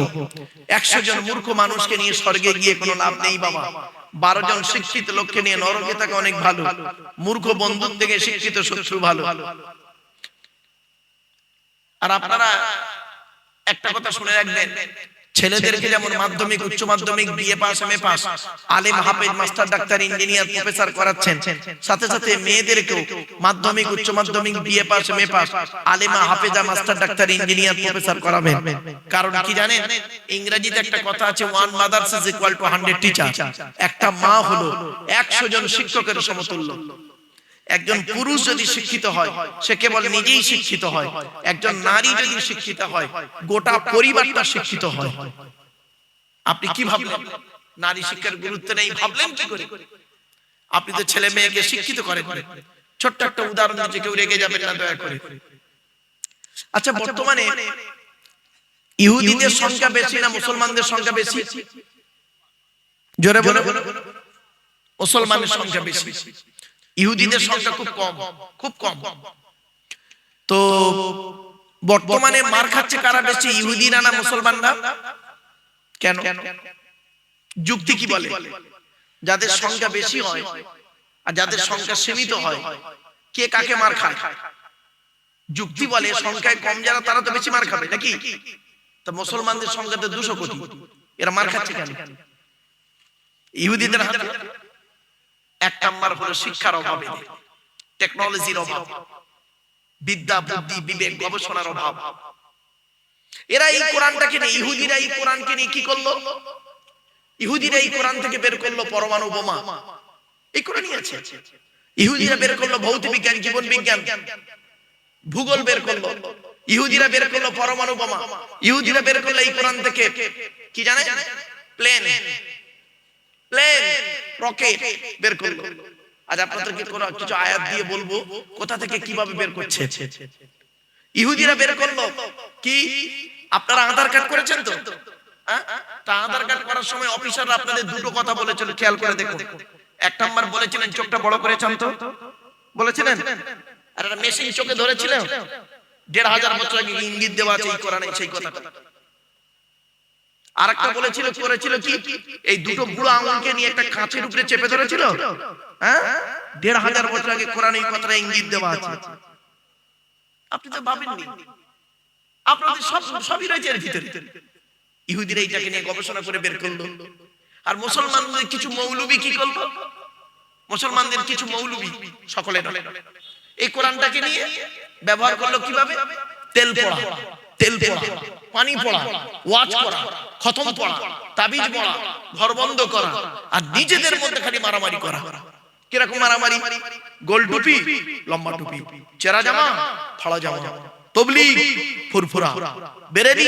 100 জন মূর্খ মানুষকে নিয়ে স্বর্গে গিয়ে কোনো লাভ নেই বাবা। 12 জন শিক্ষিত লোককে নিয়ে নরকে থাকা অনেক ভালো। মূর্খ বন্ধুর থেকে শিক্ষিত শত্রু ভালো। আর আপনারা একটা কথা শুনে রাখবেন, ছেলেদেরকে যেমন মাধ্যমিক, উচ্চ মাধ্যমিক, বিএ পাস, এমএ পাস, আলেম, হাফেজ, মাস্টার, ডাক্তার, ইঞ্জিনিয়ার, প্রফেসর করাচ্ছেন, সাথে সাথে মেয়েদেরকেও মাধ্যমিক, উচ্চ মাধ্যমিক, BA pass, MA pass, আলেমা, হাফেজা, master, doctor, engineer, professor করাবেন। কারণ কি জানেন? ইংরেজিতে একটা কথা আছে, one mother's is equal to 100 teacher. একটা মা হলো 100 জন শিক্ষকের সমতুল্য। একজন পুরুষ যদি শিক্ষিত হয়, সে কেবল নিজেই শিক্ষিত হয়। একজন নারী যদি শিক্ষিত হয়, গোটা পরিবারটা শিক্ষিত হয়। আপনি কি ভাবলেন নারী শিক্ষার গুরুত্ব নেই? ভাবলেন কি করে? আপনি তো ছেলে মেয়েকে শিক্ষিত করেন। ছোট্ট একটা উদাহরণ দিচ্ছি, কেউ রেগে যাবেন না দয়া করে। আচ্ছা, বর্তমানে ইহুদিদের সংখ্যা বেশি না মুসলমানদের সংখ্যা বেশি? জোরে বলো। মুসলমানের সংখ্যা বেশি, ইহুদিদের সংখ্যা খুব কম, খুব কম। তো বর্তমানে মার খাচ্ছে কারা বেশি, ইহুদিরা না মুসলমানরা? কেন? যুক্তি কি বলে? যাদের সংখ্যা বেশি হয় আর যাদের সংখ্যা সীমিত হয়, কে কাকে মার খায়? যুক্তি বলে সংখ্যায় কম যারা তারা তো বেশি মার খাবে নাকি? তো মুসলমানদের সংখ্যা তো 200 কোটি, এরা মার খাচ্ছে কেন? ইহুদিদের হাতে এক নাম্বার হলো শিক্ষার অভাবে, টেকনোলজির অভাব, বিদ্যা বুদ্ধি বিবেক গবেষণার অভাব। এরা এই কোরআনটাকে নিয়ে, ইহুদিরা এই কোরআনকে নিয়ে কি করলো? ইহুদিরা এই কোরআন থেকে বের করলো পরমাণু বোমা, এই কোরআনই আছে। ইহুদিরা বের করলো ভৌতিক বিজ্ঞান, জীবন বিজ্ঞান, ভূগোল বের করলো। ইহুদিরা বের করলো পরমাণু বোমা। ইহুদিরা বের করলো এই কোরআন থেকে কি জানে? প্লেন, রকেট বের করলো। আজ আপনাদেরকে কিছু আয়াত দিয়ে বলবো কোথা থেকে কিভাবে বের করছে। ইহুদিরা বের করলো কি? আপনারা আধার কার্ড করেছেন তো? তা আধার কার্ড করার সময় অফিসাররা আপনাদের দুটো কথা বলেছিল, খেয়াল করে দেখুন। এক নাম্বার বলেছিলেন চোখটা বড় করে চান তো, বলেছিলেন। আর একটা মেশিন চোখে ধরেছিলেন, 1500 বছর আগে ইঙ্গিত দেওয়া আছে এই কোরআনে সেই কথাটা। আরেকটা বলেছিল, করেছিল কি? এই দুটো বুড়ো আঙুলকে নিয়ে একটা কাঁচের উপরে চেপে ধরেছিল। হ্যাঁ, 1500 বছর আগে কোরআনে এই কথাটা ইঙ্গিত দেওয়া আছে। আপনি তো ভাবেননি, আপনাদের সবই রয়েছে এর ভিতরে। ইহুদিরা এইটাকে নিয়ে গবেষণা করে বের করলো। আর মুসলমানদের কিছু মৌলবি কি করলো? মুসলমানদের কিছু মৌলবি, সকলে নয়, এই কোরআনটাকে নিয়ে ব্যবহার করলো কিভাবে? তেল পড়া, পানি পড়া, ওয়াজ করা, খতম পড়া, তাবিজ পড়া, ঘর বন্ধ করা, আর নিজেদের মধ্যে খালি মারামারি করা। কিরকম মারামারি? গোল টুপি, লম্বা টুপি, চেরা জামা, ফাড়া জামা, তবলিগ, ফুরফুরা, বেরেলি,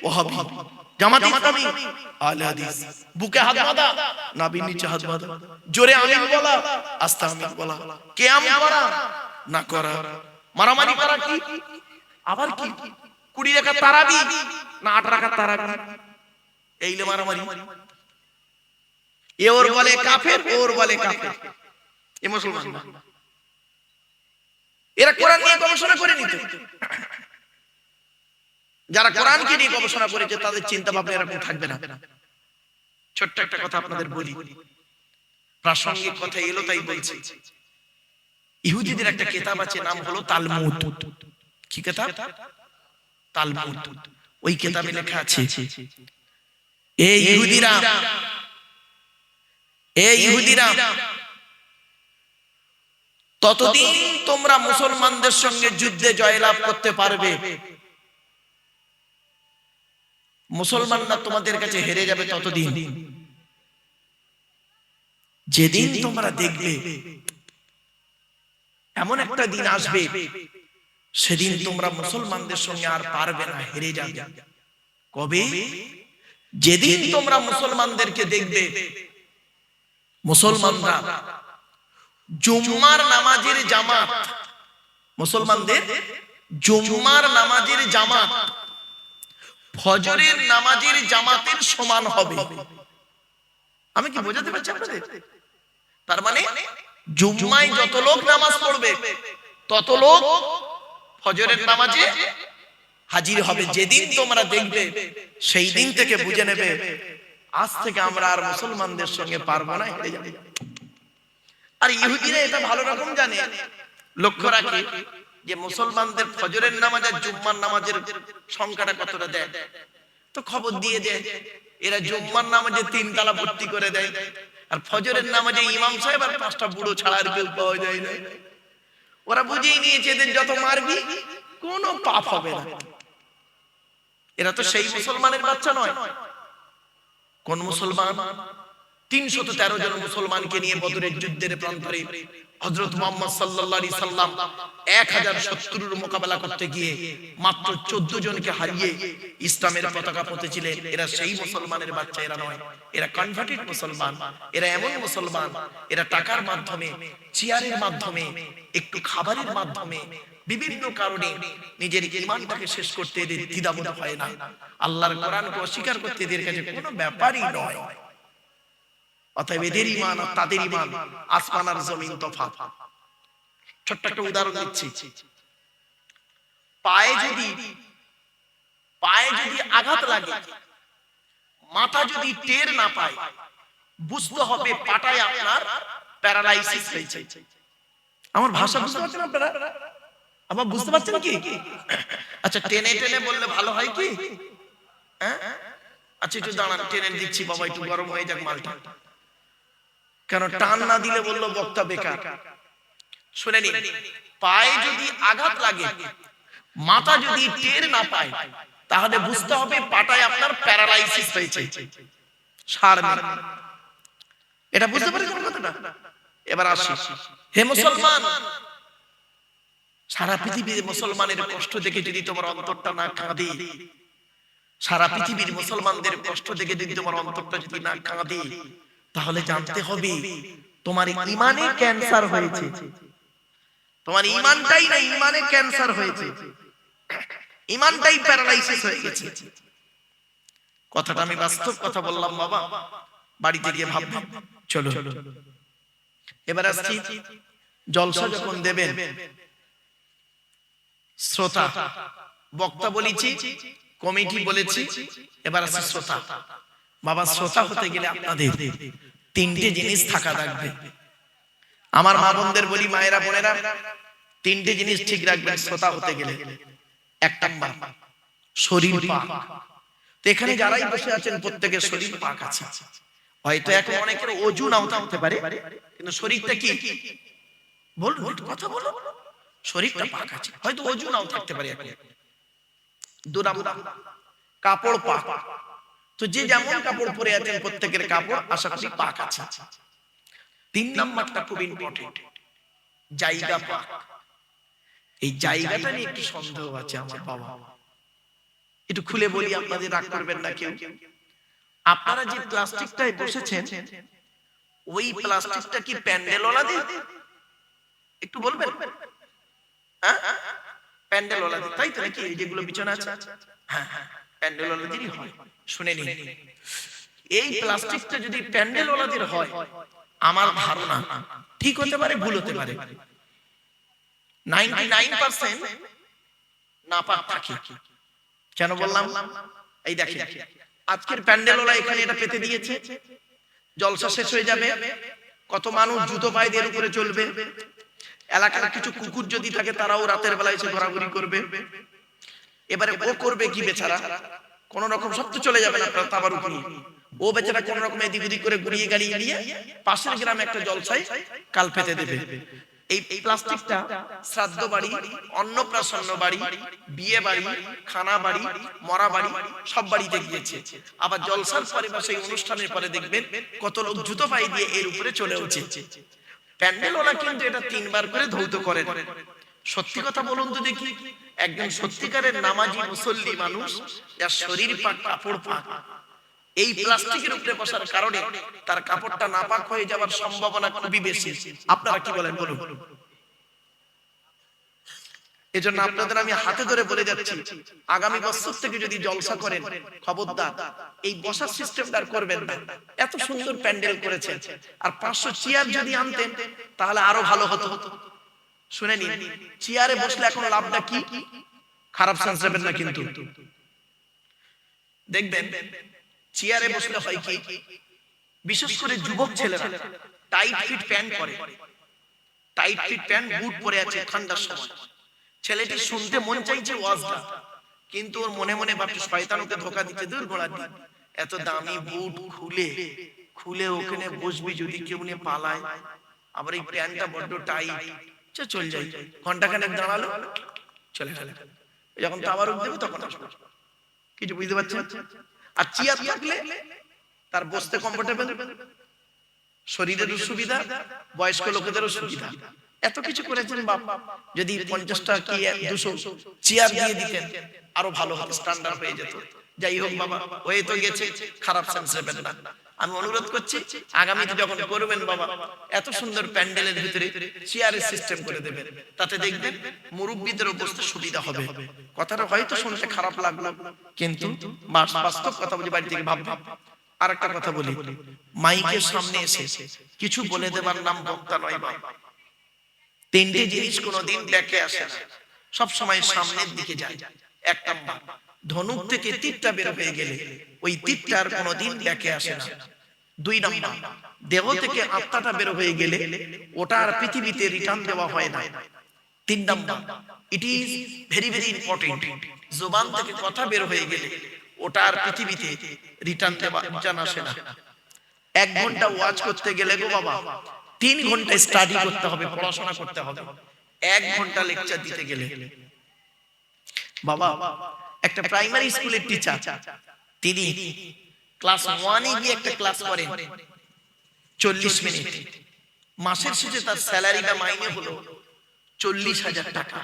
ওয়াহাবি, জামাতি ইসলামী, আহলে হাদিস, বুকে হাত বাঁধা, নাভির নিচে হাত বাঁধা, জোরে আমিন বলা, আস্তে আমিন বলা, কিয়াম করা না করা, মারামারি করা কি? আবার কি? 20 রাকাত তারাবি না 8 রাকাত তারাবি, এইলে মারামারি। এ ওর বলে কাফের, ওর বলে কাফের, এ মুসলমান না। এরা কোরআন নিয়ে গবেষণা করে নিত। যারা কোরআনকে নিয়ে গবেষণা করেছে তাদের চিন্তা ভাবনা এরকম থাকবে না। ছোট্ট একটা কথা আপনাদের বলি, প্রাসঙ্গিক কথা এলো তাই বলছি। ইহুদিদের একটা কিতাব আছে, নাম হলো তালমুদ। কি কিতাব? তালমুদ। ওই কিতাবে লেখা আছে, এই ইহুদিরা ততদিন তোমরা মুসলমানদের সঙ্গে যুদ্ধে জয়লাভ করতে পারবে, মুসলমানরা তোমাদের কাছে হেরে যাবে ততদিন। যেদিন তোমরা দেখবে এমন একটা দিন আসবে, সেদিন তোমরা মুসলমানদের সঙ্গে আর পারবে না, হেরে যাবে। কবে? যেদিন তোমরা মুসলমানদেরকে দেখবে মুসলমানরা জুম্মার নামাজের জামাত, মুসলমানদের জুম্মার নামাজের জামাত ফজরের নামাজের জামাতের সমান হবে। আমি কি বোঝাতে পারছি আপনাদের? তার মানে জুম্মায় যত লোক নামাজ পড়বে তত লোক ফজরের নামাজে হাজির হবে। যেদিন তোমরা দেখবে সেই দিন থেকে বুঝে নেবে আজ থেকে আমরা আর মুসলমানদের সঙ্গে পারবো না, হেরে যাবে। আর ইহুদিরা এটা ভালো রকম জানে, লক্ষ্য রাখে যে মুসলমানদের ফজরের নামাজ আর জুম্মার নামাজের সংখ্যাটা কতটা দেয়, তো খবর দিয়ে দেয়। এরা জুম্মার নামাজে 3 তালা ভর্তি করে দেয়, আর ফজরের নামাজে ইমাম সাহেব আর 5টা বুড়ো ছাড়া আর কেউ পাওয়া যায় না। ওরা বুঝেই নিয়েছে এদের যত মারবি কোনো পাপ হবে না। এরা তো সেই মুসলমানের বাচ্চা নয়। কোন মুসলমান? 313 জন মুসলমানকে নিয়ে বদরের যুদ্ধের প্রান্তরে হযরত মুহাম্মদ সাল্লাল্লাহু আলাইহি সাল্লাম 1000 শত্রুর মোকাবেলা করতে গিয়ে মাত্র 14 জনকে হারিয়ে ইসলামের পতাকা পথেছিলেন। এরা সেই মুসলমানের বাচ্চা, এরা নয়। এরা কনভার্টেড মুসলমান। এরা এমন মুসলমান, এরা টাকার মাধ্যমে, চেয়ারের মাধ্যমে, একটু খাবারের মাধ্যমে, বিভিন্ন কারণে নিজের ঈমানটাকে শেষ করতে এদের দ্বিধাবোধ হয় না। আল্লাহর কোরআনকে অস্বীকার করতে এদের কাছে কোনো ব্যাপারই নয়। অতএব এদের ঈমান আর তাদের ঈমান আসমান আর জমিন তফাৎ। ছোট্ট একটা উদাহরণ দিচ্ছি। পায়ে যদি আঘাত লাগে, মাথা যদি টের না পায়, বুঝতে হবে পাটায় আপনার প্যারালাইসিস হয়েছে। আমার ভাষা বুঝতে পারছেন আপনারা? আবার বুঝতে পারছেন কি? আচ্ছা টেনে টেনে বললে ভালো হয় কি? হ্যাঁ, আচ্ছা একটু দাঁড়ান, টেনে দিচ্ছি বাবা, একটু গরম হয়ে যাক মালটা। কেন টান না দিলে বললো বক্তা বেকার। শুনে নিন, পায়ে যদি আঘাত লাগে, মাথা যদি টের না পায়, তাহলে বুঝতে হবে পাটায় আপনার প্যারালাইসিস হয়েছে, সার নেই। এটা বুঝতে পারছেন কথাটা? এবার আসি, হে মুসলমান, সারা পৃথিবীর মুসলমানের কষ্ট দেখে যদি তোমার অন্তরটা না কাঁদে, সারা পৃথিবীর মুসলমানদের কষ্ট দেখে যদি তোমার অন্তরটা যদি না কাঁদে, তাহলে জানতে হবে তোমার ইমানে ক্যান্সার হয়েছে। তোমার ইমানটাই না, ইমানে ক্যান্সার হয়েছে, ইমানটাই প্যারালাইসিস হয়ে গেছে। কথাটা আমি বাস্তব কথা বললাম বাবা, বাড়িতে গিয়ে ভাববে। চলো এবার আসছি, জলসা যখন দেবেন, শ্রোতা, বক্তা বলেছি, কমিটি বলেছি, এবার আছে শ্রোতা। বাবা শ্রোতা হতে গেলে আপনাদের তিনটে জিনিস থাকা লাগবে। আমার মা বোনদের বলি, মায়েরা বোনেরা, তিনটে জিনিস ঠিক রাখবেন শ্রোতা হতে গেলে। এক নাম্বার, শরীর পাক। তো এখানে যারাই বসে আছেন প্রত্যেকের শরীর পাক আছে। হয়তো এখন অনেকের ওজু নাও থাকতে পারে, কিন্তু শরীরটা কি বলুন, একটু কথা বলো, শরীরটা পাক আছে। হয়তো ওজু নাও থাকতে পারে। দু নাম্বার, কাপড় পাক। তো যে যেমন কাপড় পরে আছেন প্রত্যেকের কাপড় আশা করি পাক আছে। তিন নাম্বারটা খুব ইম্পর্টেন্ট, জায়গা পাক। এই জায়গাটা নিয়ে একটু সন্দেহ আছে আমার বাবা, একটু খুলে বলি, আপনাদের রাগ করবেন না কেউ। আপনারা যে প্লাস্টিকটায় বসেছেন, ওই প্লাস্টিকটা কি প্যান্ডেলওয়ালা দিয়ে? একটু বলবেন। হ্যাঁ, প্যান্ডেলওয়ালা দিয়ে, তাই তো নাকি? যেগুলো বিছানা আছে, হ্যাঁ হ্যাঁ, প্যান্ডেলওয়ালা দিয়েই হয়। শুনে নিন, এই প্লাস্টিকটা যদি প্যান্ডেলওয়ালাদের হয়, আমার ধারণা ঠিক হতে পারে, ভুল হতে পারে। 99% নাপাক থাকে। কেন বললাম? এই দেখেন, আজকের প্যান্ডেলওয়ালা এখানে এটা পেতে দিয়েছে, জলসা শেষ হয়ে যাবে, কত মানুষ জুতো পায়ে দিয়ে উপরে চলবে। এলাকার কিছু কুকুর যদি থাকে, তারাও রাতের বেলায় এসে ঘোরাঘুরি করবে। এবারে ও করবে কি বেচারা? কোন রকম সব তো চলে যাবে না তাবার উপরে, ও বেচারা কোন রকম এদিক ওদিক করে ঘুরিয়ে গাড়িয়ে নিয়ে পাশের গ্রামে একটা জলসায় কাল পেতে দেবে। এই প্লাস্টিকটা শ্রাদ্ধ বাড়ি, অন্নপ্রাশন বাড়ি, বিয়ে বাড়ি, খানা বাড়ি, মরা বাড়ি, সব বাড়িতে গিয়েছে। আবার জলসার পরে বা সেই অনুষ্ঠানের পরে দেখবেন কত লোক জুতো পায়ে দিয়ে এর উপরে চলে উঠছে। প্যান্ডেলওয়ালা কিন্তু এটা 3 বার করে ধৌত করেন। সত্যি কথা বলুন তো দেখি, একজন সত্যিকারের নামাজি মুসল্লি মানুষ, যার শরীর পাক, কাপড় পাক, এই প্লাস্টিকের উপরে বসার কারণে তার কাপড়টা নাপাক হয়ে যাওয়ার সম্ভাবনা খুবই বেশি। আপনারা কি বলেন বলুন? এজন্য আপনাদের আমি হাতে ধরে বলে যাচ্ছি, আগামী বছর থেকে যদি জলসা করেন, খবরদার এই বসার সিস্টেমটা করবেন না। এত সুন্দর প্যান্ডেল করেছেন, আর 500 চেয়ার যদি আনতেন তাহলে আরো ভালো হতো। শুনে নিন, চেয়ারে বসলে এখন লাভটা কি? খারাপ চান্স নেবেন না কিন্তু। দেখবেন চেয়ারে বসলে হয় কি, বিশেষ করে যুবক ছেলেরা টাইট ফিট প্যান্ট পরে, টাইট ফিট প্যান্ট, বুট পরে আছে ঠান্ডার সময়। ছেলেটি শুনতে মন চাইছে ওয়াজটা, কিন্তু ওর মনে মনে ভাবছে শয়তান ওকে ধোঁকা দিচ্ছে, দূর গোড়ার দিন, এত দামি বুট খুলে খুলে ওখানে বসবি, যদি কেউ নিয়ে পালায়, আবার এই প্যান্টটা বড্ড টাইট, চল যাই। ঘন্টাখানেক দাঁড়ালো, চলে গেল। যখন তাবারুক দেবে তখন আসবে। কিছু বুঝতে পারছেন? আর চেয়ার থাকলে তার বসতে কমফোর্টেবল, শরীরেরও সুবিধা, বয়স্ক লোকেদেরও সুবিধা। এত কিছু করেছেন বাপ, যদি 50টা কি 200 চেয়ার দিয়ে দিতেন আরো ভালো হতো, স্ট্যান্ডার্ড হয়ে যেত। যাই হোক বাবা, হয়ে তো গেছে, খারাপ চান্স নেবেন না। আমি অনুরোধ করছি, আগামীতে যখন করবেন বাবা, এত সুন্দর প্যান্ডেলের ভিতরে চেয়ারের সিস্টেম করে দেবেন, তাতে দেখবেন মুরব্বীদেরও বসতে সুবিধা হবে। কথাটা হয়তো শুনতে খারাপ লাগলো, কিন্তু বাস্তব কথা বলি, বাড়ি থেকে ভাববেন। আর একটা কথা বলি, মাইকের সামনে এসে কিছু বলে দেবার নাম বক্তা নয় বাবা। তিনটে জিনিস কোনোদিন দেখে আসে না, সব সময় সামনের দিকে যায়। এক নাম্বার, ধনুক থেকে তীরটা বের হয়ে গেলে ওই তীরটার কোনোদিন দেখে আসে না। দুই নাম্বার, দেহ থেকে আত্মাটা বের হয়ে গেলে ওটা আর পৃথিবীতে রিটার্ন দেওয়া হয় না। তিন number, it is very very important, জবান থেকে কথা বের হয়ে গেলে ওটা আর পৃথিবীতে রিটার্ন দেওয়া জানা আসে না। 1 ঘন্টা ওয়াজ করতে গেলে গো বাবা 3 ঘন্টা স্টাডি করতে হবে, পড়াশোনা করতে হবে। 1 ঘন্টা লেকচার দিতে গেলে বাবা, একটা প্রাইমারি স্কুলের টিচার তিনি ক্লাস 1 এ গিয়ে একটা ক্লাস করেন 40 মিনিট, মাসের শেষে তার স্যালারি বা মাইনে হলো 40,000 টাকা।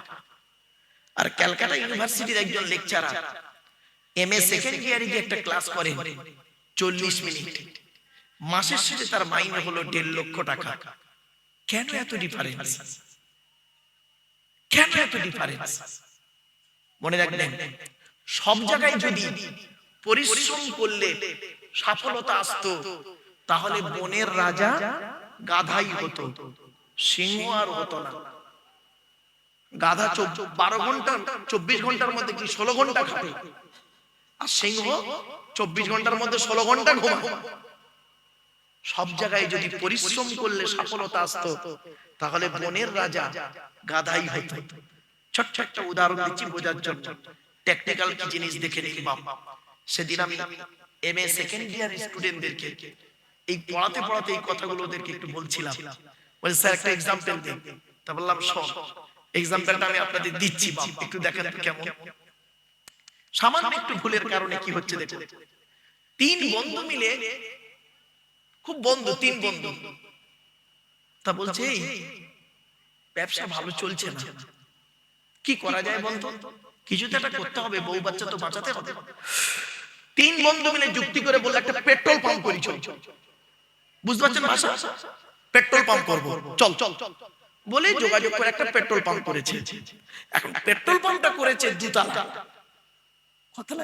আর ক্যালকাটা ইউনিভার্সিটির একজন লেকচারার এমএ সেকেন্ড ইয়ারে গিয়ে একটা ক্লাস করেন 40 মিনিট, মাসের শেষে তার মাইনে হলো 1.5 লক্ষ টাকা। কেন এত ডিফারেন্স? কেন এত ডিফারেন্স? মনে রাখবেন, সব জায়গায় যদি পরিশ্রম করলে সফলতা আসতো, তাহলে বনের রাজা গাধাই হতো, সিংহ আর হতো না। গাধা 12 ঘন্টা 24 ঘন্টার মধ্যে কি 16 ঘন্টা খাবে, আর সিংহ 24 ঘন্টার মধ্যে 16 ঘন্টা ঘুমায়। সব জায়গায় যদি পরিশ্রম করলে সফলতা আসতো, তাহলে বনের রাজা গাধাই হতো। ছোট্ট একটা উদাহরণ দিচ্ছি বোঝার জন্য, টেকনিক্যাল কি জিনিস দেখে নিন বাবা। সেদিন আমি এমএ সেকেন্ড ইয়ার স্টুডেন্টদেরকে এই পড়াতে পড়াতে এই কথাগুলো ওদেরকে একটু বলছিলাম। বলে স্যার একটা এক্সাম্পল দিন। তা বললাম শোন, এক্সাম্পলটা আমি আপনাদের দিচ্ছি বাপ, একটু দেখেন তো কেমন। সামান্য একটু ভুলের কারণে কি হচ্ছে দেখুন। 3 বন্ধু মিলে, খুব বন্ধু, 3 বন্ধু, তা বলছে এই ব্যবসা ভালো চলছে না, কি করা যায় বলতো? কিছু তো একটা করতে হবে, বউ বাচ্চা তো বাঁচাতে হবে। 3 বন্ধু মিলে যুক্তি করে বলল একটা পেট্রোল পাম্প করি, চল। বুঝতে পারছেন ভাষা? পেট্রোল পাম্প করব, চল চল বলে যোগাযোগ করে একটা পেট্রোল পাম্প করেছে। এখন পেট্রোল পাম্পটা করেছে দুতলা। কতলা?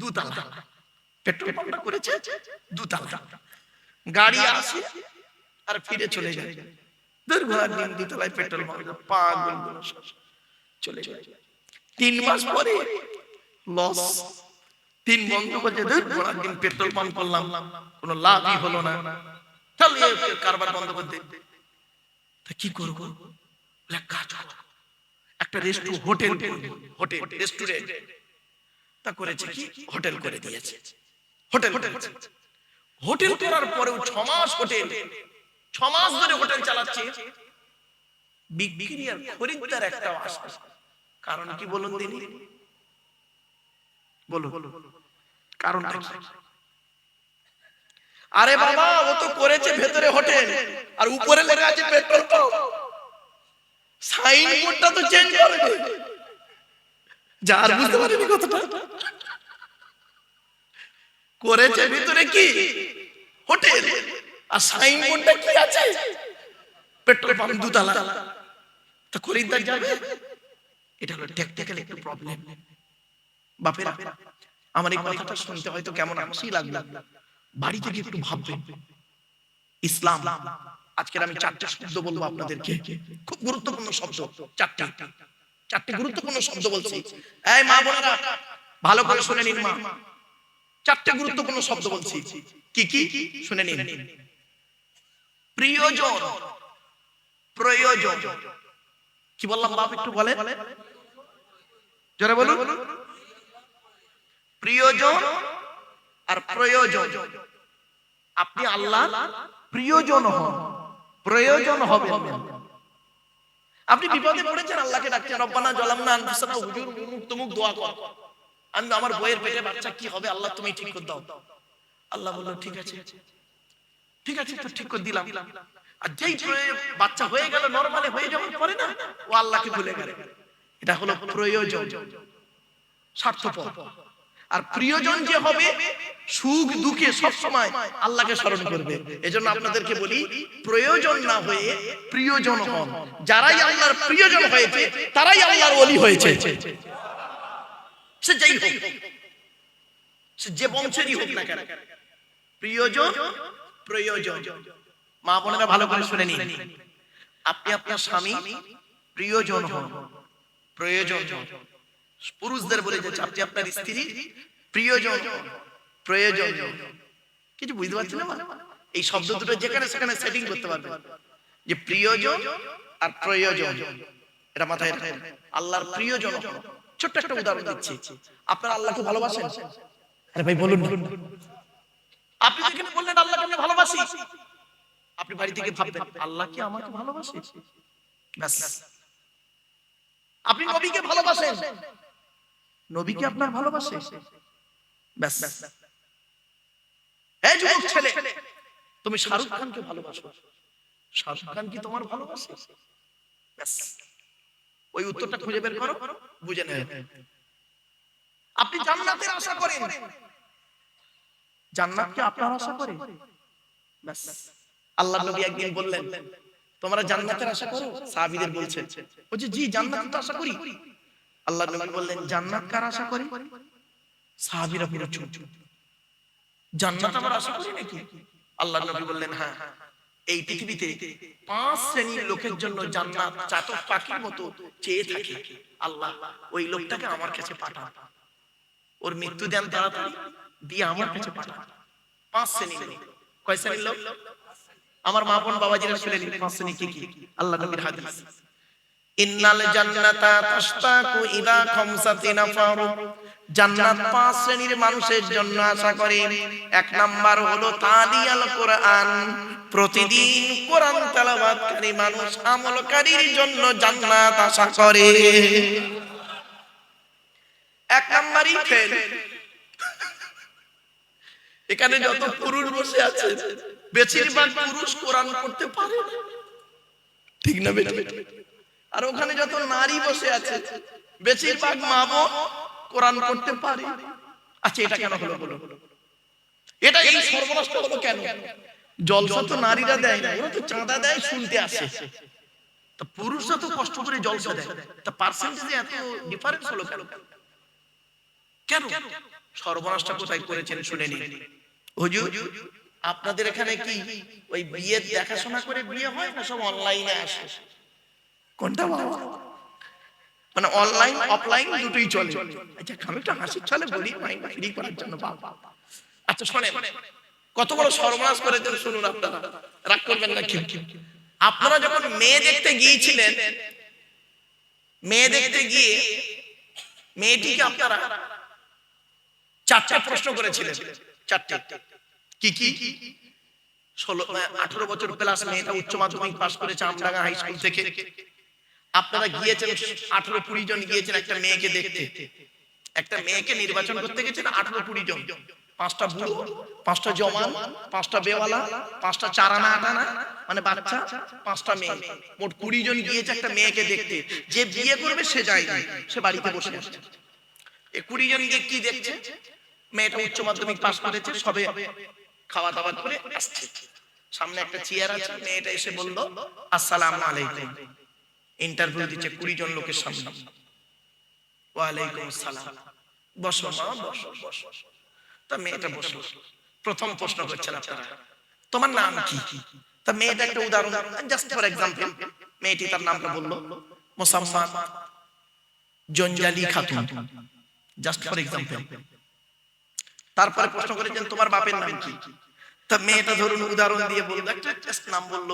দুতলা পেট্রোল পাম্পটা করেছে, দুতলা। গাড়ি আসে আর ফিরে চলে যায়। দুর্ঘটনার দিন দুতলায় পেট্রোল পাম্প, পাগল চলে যায়। 3 মাস পরে লস। 3 বন্ধু বলছে দুর্ঘটনার দিন পেট্রোল পাম্প করলাম, কোনো লাভই হলো না, চল এই কারবার বন্ধ করতে। তা কি করব? বলে কাজ করো, একটা হোটেল, রেস্টুরেন্ট। তা করেছে কি, হোটেল করে দিয়েছে। হোটেল করার পরেও 6 মাস হোটেল, 6 মাস ধরে হোটেল চালাচ্ছে, বিক্রি আর খরিদ্দার একটাও আসে না। কারণ কি বলুন দিনি? বলুন কারণটা কি? আরে বাবা, ও তো করেছে ভেতরে হোটেল আর উপরে লেখা আছে পেট্রোল পাম্প, সাইনবোর্ডটা তো চেঞ্জ করবে। যার বুঝতে পারেনি কথাটা, করেছে ভিতরে কি হোটেল আর সাইনবোর্ডটা কি আছে পেট্রোল পাম্প দুতলা। তা খরিদ্দার যাবে? এটা হলো টেকনিক্যাল একটু প্রবলেম। বাপেরা, আমার এই কথাটা শুনতে হয়তো কেমন হাসি লাগলো, বাড়ি থেকে একটু ভাববেন। ইসলাম, আজকের আমি 4টে শব্দ বলবো আপনাদেরকে, খুব গুরুত্বপূর্ণ শব্দ। 4টে গুরুত্বপূর্ণ শব্দ বলছি। এই মা বোনেরা ভালো করে শুনে নিন মা, 4টে গুরুত্বপূর্ণ শব্দ বলছি। কি কি শুনে নিন। প্রিয়জন, প্রয়োজন। কি বললাম বাপ, একটু বলে জোরে বলুন। প্রিয়জন আর প্রয়োজন। আপনি আল্লাহ প্রিয়জন হন, প্রয়োজন হবেন না। আপনি বিপদে পড়েছেন, আল্লাহকে ডাকছেন, রব্বানা জালামনা আনফুসানা, হুজুর মুখ তুমুক দোয়া কর, আমি আমার বইয়ের পেটে বাচ্চা কি হবে আল্লাহ তুমি ঠিক করে দাও। আল্লাহ বলল ঠিক আছে, ঠিক আছে, তো ঠিক করে দিলাম। আর যেই বাচ্চা হয়ে গেল, নরমালি হয়ে যাওয়ার পরে না, ও আল্লাহকে ভুলে গেল। এটা হলো প্রয়োজন, স্বার্থপর। আর প্রিয়জন যে হবে, সুখ দুঃখে সব সময় আল্লাহকে স্মরণ করবে। এজন্য আপনাদেরকে বলি, প্রয়োজন না হয়ে প্রিয়জন হন। যারাই আল্লাহর প্রিয়জন হয়েছে, তারাই আল্লাহর ওলি হয়েছে। সে যেই হোক, সে যে বংশেরই হোক না কেন, প্রিয়জন প্রয়োজন। মা বোনেরা ভালো করে শুনে নিন, আপনি আপনার স্বামী প্রিয়জন হন, প্রয়োজন। পুরুষদের বলে যাচ্ছে, আপনি আপনার স্ত্রী প্রিয়জন, প্রয়োজন। কিছু বুঝতে পারছেন না? এই শব্দ দুটো যেখানে সেখানে সেটিং করতে পারবে, যে প্রিয়জন আর প্রয়োজন, এটা মাথায় রাখবেন। আল্লাহর প্রিয়জন, ছোট্ট একটা উদাহরণ দিচ্ছি। আপনারা আল্লাহকে ভালোবাসেন? আরে ভাই বলুন না। আপনি যেখানে বললেন আল্লাহকে আমি ভালোবাসি, আপনি বাড়ি থেকে ভাববেন আল্লাহ কি আমাকে ভালোবাসে? ব্যাস। আপনি নবীকে ভালোবাসেন, নবী কি আপনার ভালোবাসে? ব্যাস। এই যুবক ছেলে, তুমি শাহরুখ খানকে ভালোবাসো, শাহরুখ খান কি তোমার ভালোবাসে? ব্যাস। ওই উত্তরটা খুঁজে বের করো, বুঝে নেবে। আপনি জান্নাতের আশা করেন, জান্নাত কি আপনার আশা করে? ব্যাস। আল্লাহ নবী একদিন বললেন তোমরা জান্নাতের আশা করো? সাহাবীদের বলছেন, বলছে জি জান্নাতের তো আশা করি। আল্লাহ নবী বললেন জান্নাত কার আশা করে? সাহাবীরা পুরো চুপ। জান্নাত আমরা আশা করি নাকি? আল্লাহ নবী বললেন হ্যাঁ, এই পৃথিবীতে 5 শ্রেণীর লোকের জন্য জান্নাত চাতক পাখির মতো চেয়ে থাকে, আল্লাহ ওই লোকটাকে আমার কাছে পাঠান, ওর মৃত্যু দেন তাড়াতাড়ি, দিয়ে আমার কাছে পাঠান। 5 শ্রেণীর লোক। কয় শ্রেণীর লোক? আমার মা বোন বাবাজিরা শুনে নিন 5 শ্রেণী কি কি। আল্লাহ নবীর হাদিস, ইন্নাল জান্নাতা তাশতাকু ইলা খামসাতি নাফার, জান্নাত 5 শ্রেণীর মানুষের জন্য আশা করে। 1 নাম্বার হলো তালিয়াল কোরআন, প্রতিদিন কোরআন তেলাওয়াতকারী মানুষ, আমলকারীর জন্য জান্নাত আশা করে। 1 নাম্বারই ফেল। এখানে যত পুরুষ বসে আছে বেশিরভাগ পুরুষ কোরআন পড়তে পারে না, ঠিক না বেটা? আর ওখানে যত নারী বসে আছে বেশিরভাগ মা বোন কোরআন পড়তে পারে। আচ্ছা এটা কেন হলো বলো? এটা এই সর্বনাশটা হলো কেন? জলসা তো নারীরা দেয় না, ওরা তো চাঁদা দেয় শুনতে আসে, তো পুরুষরা তো কষ্ট করে জলসা দেয়, তা পার্সেন্টেজে এত ডিফারেন্স হলো কেন? কেন সর্বনাশটা কোথায় করেছেন শুনে নিন। হুজুর আপনাদের এখানে কি ওই বিয়ে দেখাশোনা করে বিয়ে হয় না সব অনলাইনে আসে? কোনটা বাবা? মানে অনলাইন অফলাইন দুটোই চলে। আচ্ছা আমি তো হাসির ছলে বলি মাইন্ড ফ্রি করার জন্য বাবা। আচ্ছা শুনেন কত বড় সর্বনাশ করেছেন শুনুন, আপনারা রাগ করবেন না কি? আপনারা যখন মেয়ে দেখতে গিয়েছিলেন, মেয়ে দেখতে গিয়ে মেয়েটিকে আপনারা 4টা প্রশ্ন করেছিলেন। 4টে কি কি? 18 বছর প্লাস মেয়েটা উচ্চ মাধ্যমিক পাস করেছে আমডাঙ্গা হাই স্কুল থেকে। আপনারা গিয়েছেন 18-20 জন গিয়েছেন একটা মেয়েকে দেখতে, একটা মেয়েকে নির্বাচন করতে গেছেন 18-20 জন, 5টা বুড়ো, 5টা জওয়ান, 5টা বেওয়ালা, 5টা চারানা আটানা মানে বাচ্চা, 5টা মেয়ে, মোট 20 জন গিয়েছে একটা মেয়েকে দেখতে। যে বিয়ে করবে সে যায়নি, সে বাড়িতে বসে আছে। এই 20 জন গিয়ে কি দেখছে? মেয়েটা উচ্চ মাধ্যমিক পাস করেছে, সবে খাওয়া দাওয়া করে আসছে, সামনে একটা চেয়ার আছে, মেয়েটা এসে বলল আসসালামু আলাইকুম। ইন্টারভিউ দিচ্ছে 20 জন লোকের সামনে। ওয়ালাইকুম আসসালাম, বসো মা বসো বসো। তা মেয়েটা বসলো। প্রথম প্রশ্ন করছেন আপনারা তোমার নাম কি? তা মেয়েটা একটা উদাহরণ, জাস্ট ফর এক্সাম্পল, মেয়েটি তার নামটা বলল Mosammat Jonjali Khatun, just for example. তারপরে প্রশ্ন করেছেন তোমার বাপের নাম কি? তা মেয়েটা ধরুন উদাহরণ দিয়ে বলল, একটা জাস্ট নাম বলল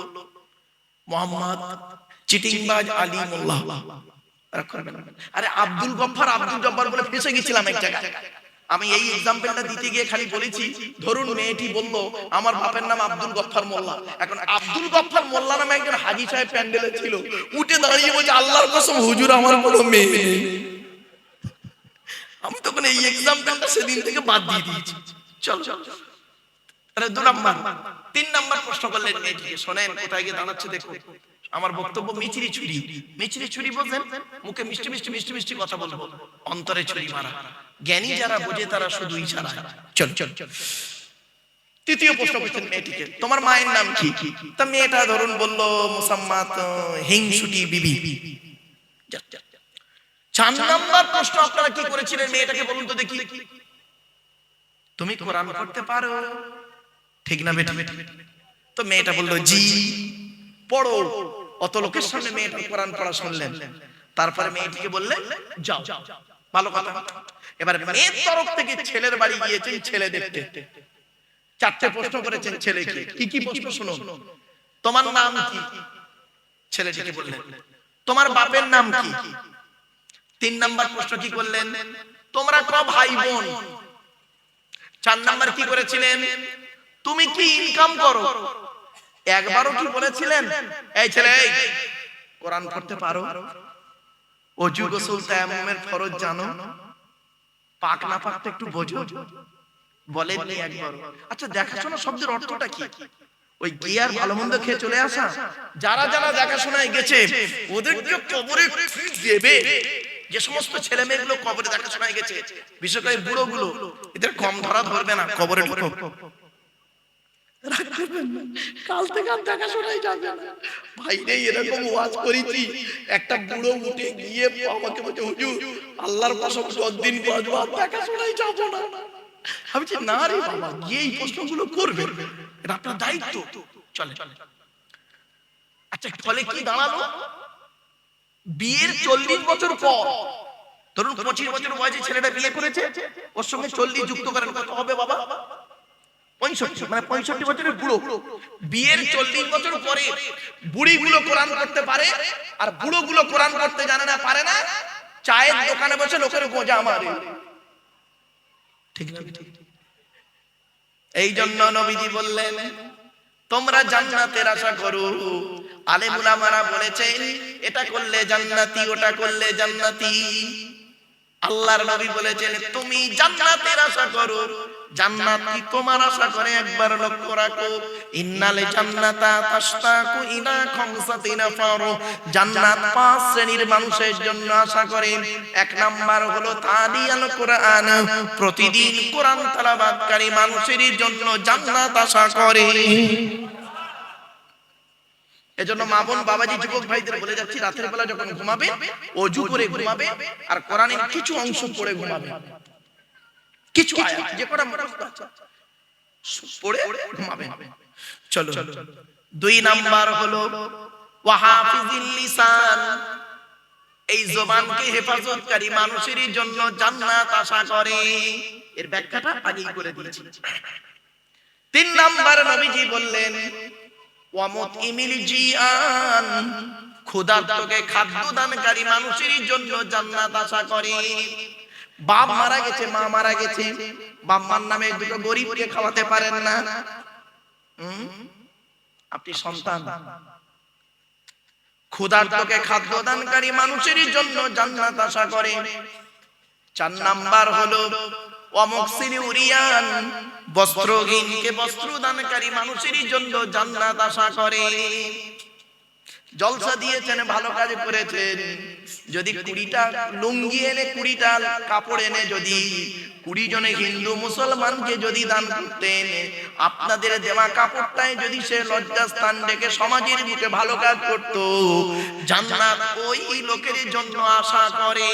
মোহাম্মদ চিটিংবাজ আলী মোল্লা। আরে আব্দুল গফফার আব্দুল জব্বার বলে ফেসে গেছিলাম এক জায়গায়। আমি এই এক্সাম্পলটা দিতে গিয়ে খালি বলেছি ধরুন মেয়েটি বলল আমার বাপের নাম আব্দুল গফফার মোল্লা। এখন আব্দুল গফফার মোল্লা নামে একজন হাজী সাহেব প্যান্ডেলে ছিল, উঠে দাঁড়িয়ে বলছে আল্লাহর কসম হুজুর আমার কোনো মেয়ে নেই। আমি তখন এই এক্সাম্পলটা সেদিন থেকে বাদ দিয়ে দিয়েছি। চল চল। আরে 2 নাম্বার। 3 নাম্বার প্রশ্ন করলেন মেয়েটিকে, শোনেন কোথায় গিয়ে দাঁড়াচ্ছে দেখো। আমার বক্তব্য মিচড়ি ছুরি। মিচড়ি ছুরি বলছেন মুখে মিষ্টি মিষ্টি মিষ্টি মিষ্টি কথা বলবো, অন্তরে ছুরি মারা। জ্ঞানী যারা বোঝে তারা শুধু ইশারা। চল চল চল। 3য় প্রশ্ন করছেন মেয়েটিকে তোমার মায়ের নাম কি? তা মেয়েটা ধরুন বলল মুসাম্মাত হিংসুটি বিবি। 4 নাম্বার প্রশ্ন আপনারা কি করেছিলেন মেয়েটাকে বলুন তো দেখি, তুমি কোরআন পড়তে পারো? ঠিক না বেটা? তো মেয়েটা বলল জি। পড়ো। অত লোকের সামনে মেয়েটা কোরআন পড়া শুনলেন। তারপরে মেয়েটিকে বললেন যাও, ভালো কথা। এবার মেয়ের তরফ থেকে ছেলের বাড়ি গিয়েছেন ছেলে দেখতে। চারটে প্রশ্ন করেছেন ছেলেকে। কি কি প্রশ্ন শুনুন। তোমার নাম কি? ছেলেটিকে বললেন। তোমার বাপের নাম কি? 3 নাম্বার প্রশ্ন কি করলেন? তোমরা ক ভাই বোন? 4 নাম্বার কি করেছিলেন? তুমি কি ইনকাম করো? একবারও কি বলেছিলেন এই ছেলে কোরআন পড়তে পারো? ওযু গোসল তায়াম্মুমের ফরজ জানো? পাক না পাকটা একটু বোঝো? বলেননি একবার। আচ্ছা দেখাশোনা শব্দের অর্থটা কি? ওই গিয়ার ভালো মন্দ খেয়ে চলে আসা? যারা যারা দেখাশোনায় গেছে ওদেরকে কবরে দেবে। যে সমস্ত ছেলে মেয়েগুলো কবরে দেখাশোনায় গেছে, বিশেষ করে বুড়োগুলো, এদের কম ধরা ধরবে না। কবরে ঢুকো, কাল থেকে আর দেখাশোনায় যাবে না। ভাই রে এরকম ওয়াজ করেছি, একটা বুড়ো উঠে গিয়ে আমাকে বলছে হুজুর আল্লাহর কসম 10 দিন বাঁচবো, আর দেখাশোনায় যাবো না। আমি বলছি না রে বাবা, গিয়ে এই প্রশ্নগুলো করবে, এটা আপনার দায়িত্ব। চলে আচ্ছা ফলে কি দাঁড়ালো? বিয়ের 40 বছর পর, ধরুন 25 বছর বয়সে ছেলেটা বিয়ে করেছে, ওর সঙ্গে 40 যুক্ত করেন, কত হবে বাবা? 65, মানে 65 বছরের বুড়ো। বিয়ের 40 বছর পরে বুড়িগুলো কোরআন পড়তে পারে, আর বুড়োগুলো কোরআন পড়তে জানে না, পারে না। চায়ের দোকানে বসে লোকের গোজা মারে। ঠিক না? এই জন্য নবীজি বললেন তোমরা জান্নাতের আশা করো। আলেম উলামারা বলেছেন এটা করলে জান্নাতি, ওটা করলে জান্নাতি। আল্লাহর নবী বলেছেন তুমি জান্নাতের আশা করো। জান্নাত কি তোমার আশা করে? একবার লক্ষ্য রাখো। ইন্নাল জান্নাতা তাশতাকু ইলা খামসাতি নাফার। জান্নাত 5 শ্রেণীর মানুষের জন্য আশা করে। 1 নাম্বার হলো তালিয়াল কোরআন, প্রতিদিন কোরআন তেলাওয়াতকারী মানুষের জন্য জান্নাত আশা করে। এজন্য মা বোন বাবাজি যুবক ভাইদের বলে যাচ্ছি, রাতের বেলা যখন ঘুমাবে ওযু করে ঘুমাবে, আর কোরআনের কিছু অংশ পড়ে ঘুমাবে। কিছু আয়াত যে কটা মুখস্থ আছে পড়ে ঘুমাবে। চলো 2 নাম্বার হলো ওয়াহাফিজিল লিসান, এই জবানকে হেফাজতকারী মানুষের জন্য জান্নাত আশা করে। এর ব্যাখ্যাটা আগেই করে দিয়েছি। 3 নাম্বার নবীজি বললেন ওয়ামুতইমিল জিআন, ক্ষুধার্তকে খাদ্য দানকারী মানুষের জন্য জান্নাত আশা করে। বাপ মারা গেছে, মা মারা গেছে, বাপ মার নামে দুটো গরিবকে খাওয়াতে পারেন না, আপনি সন্তান, ক্ষুধার্তকে খাদ্য দানকারী মানুষের জন্য জান্নাত আশা করে। 4 নাম্বার হলো ওয়ামুকসিলি উরিয়ান, বস্ত্রহীনকে বস্ত্র দানকারী মানুষের জন্য জান্নাত আশা করে। জলসা দিয়েছেন, ভালো কাজ করেছেন, যদি 20টা লুঙ্গি এনে 20টা কাপড় এনে যদি 20 জনে হিন্দু মুসলমানকে যদি দান করতেন, আপনাদের দেওয়া কাপড়টাই যদি সে লজ্জাস্থান ডেকে সমাজের বুকে ভালো কাজ করত, জান্নাত ওই লোকের জন্য আশা করে।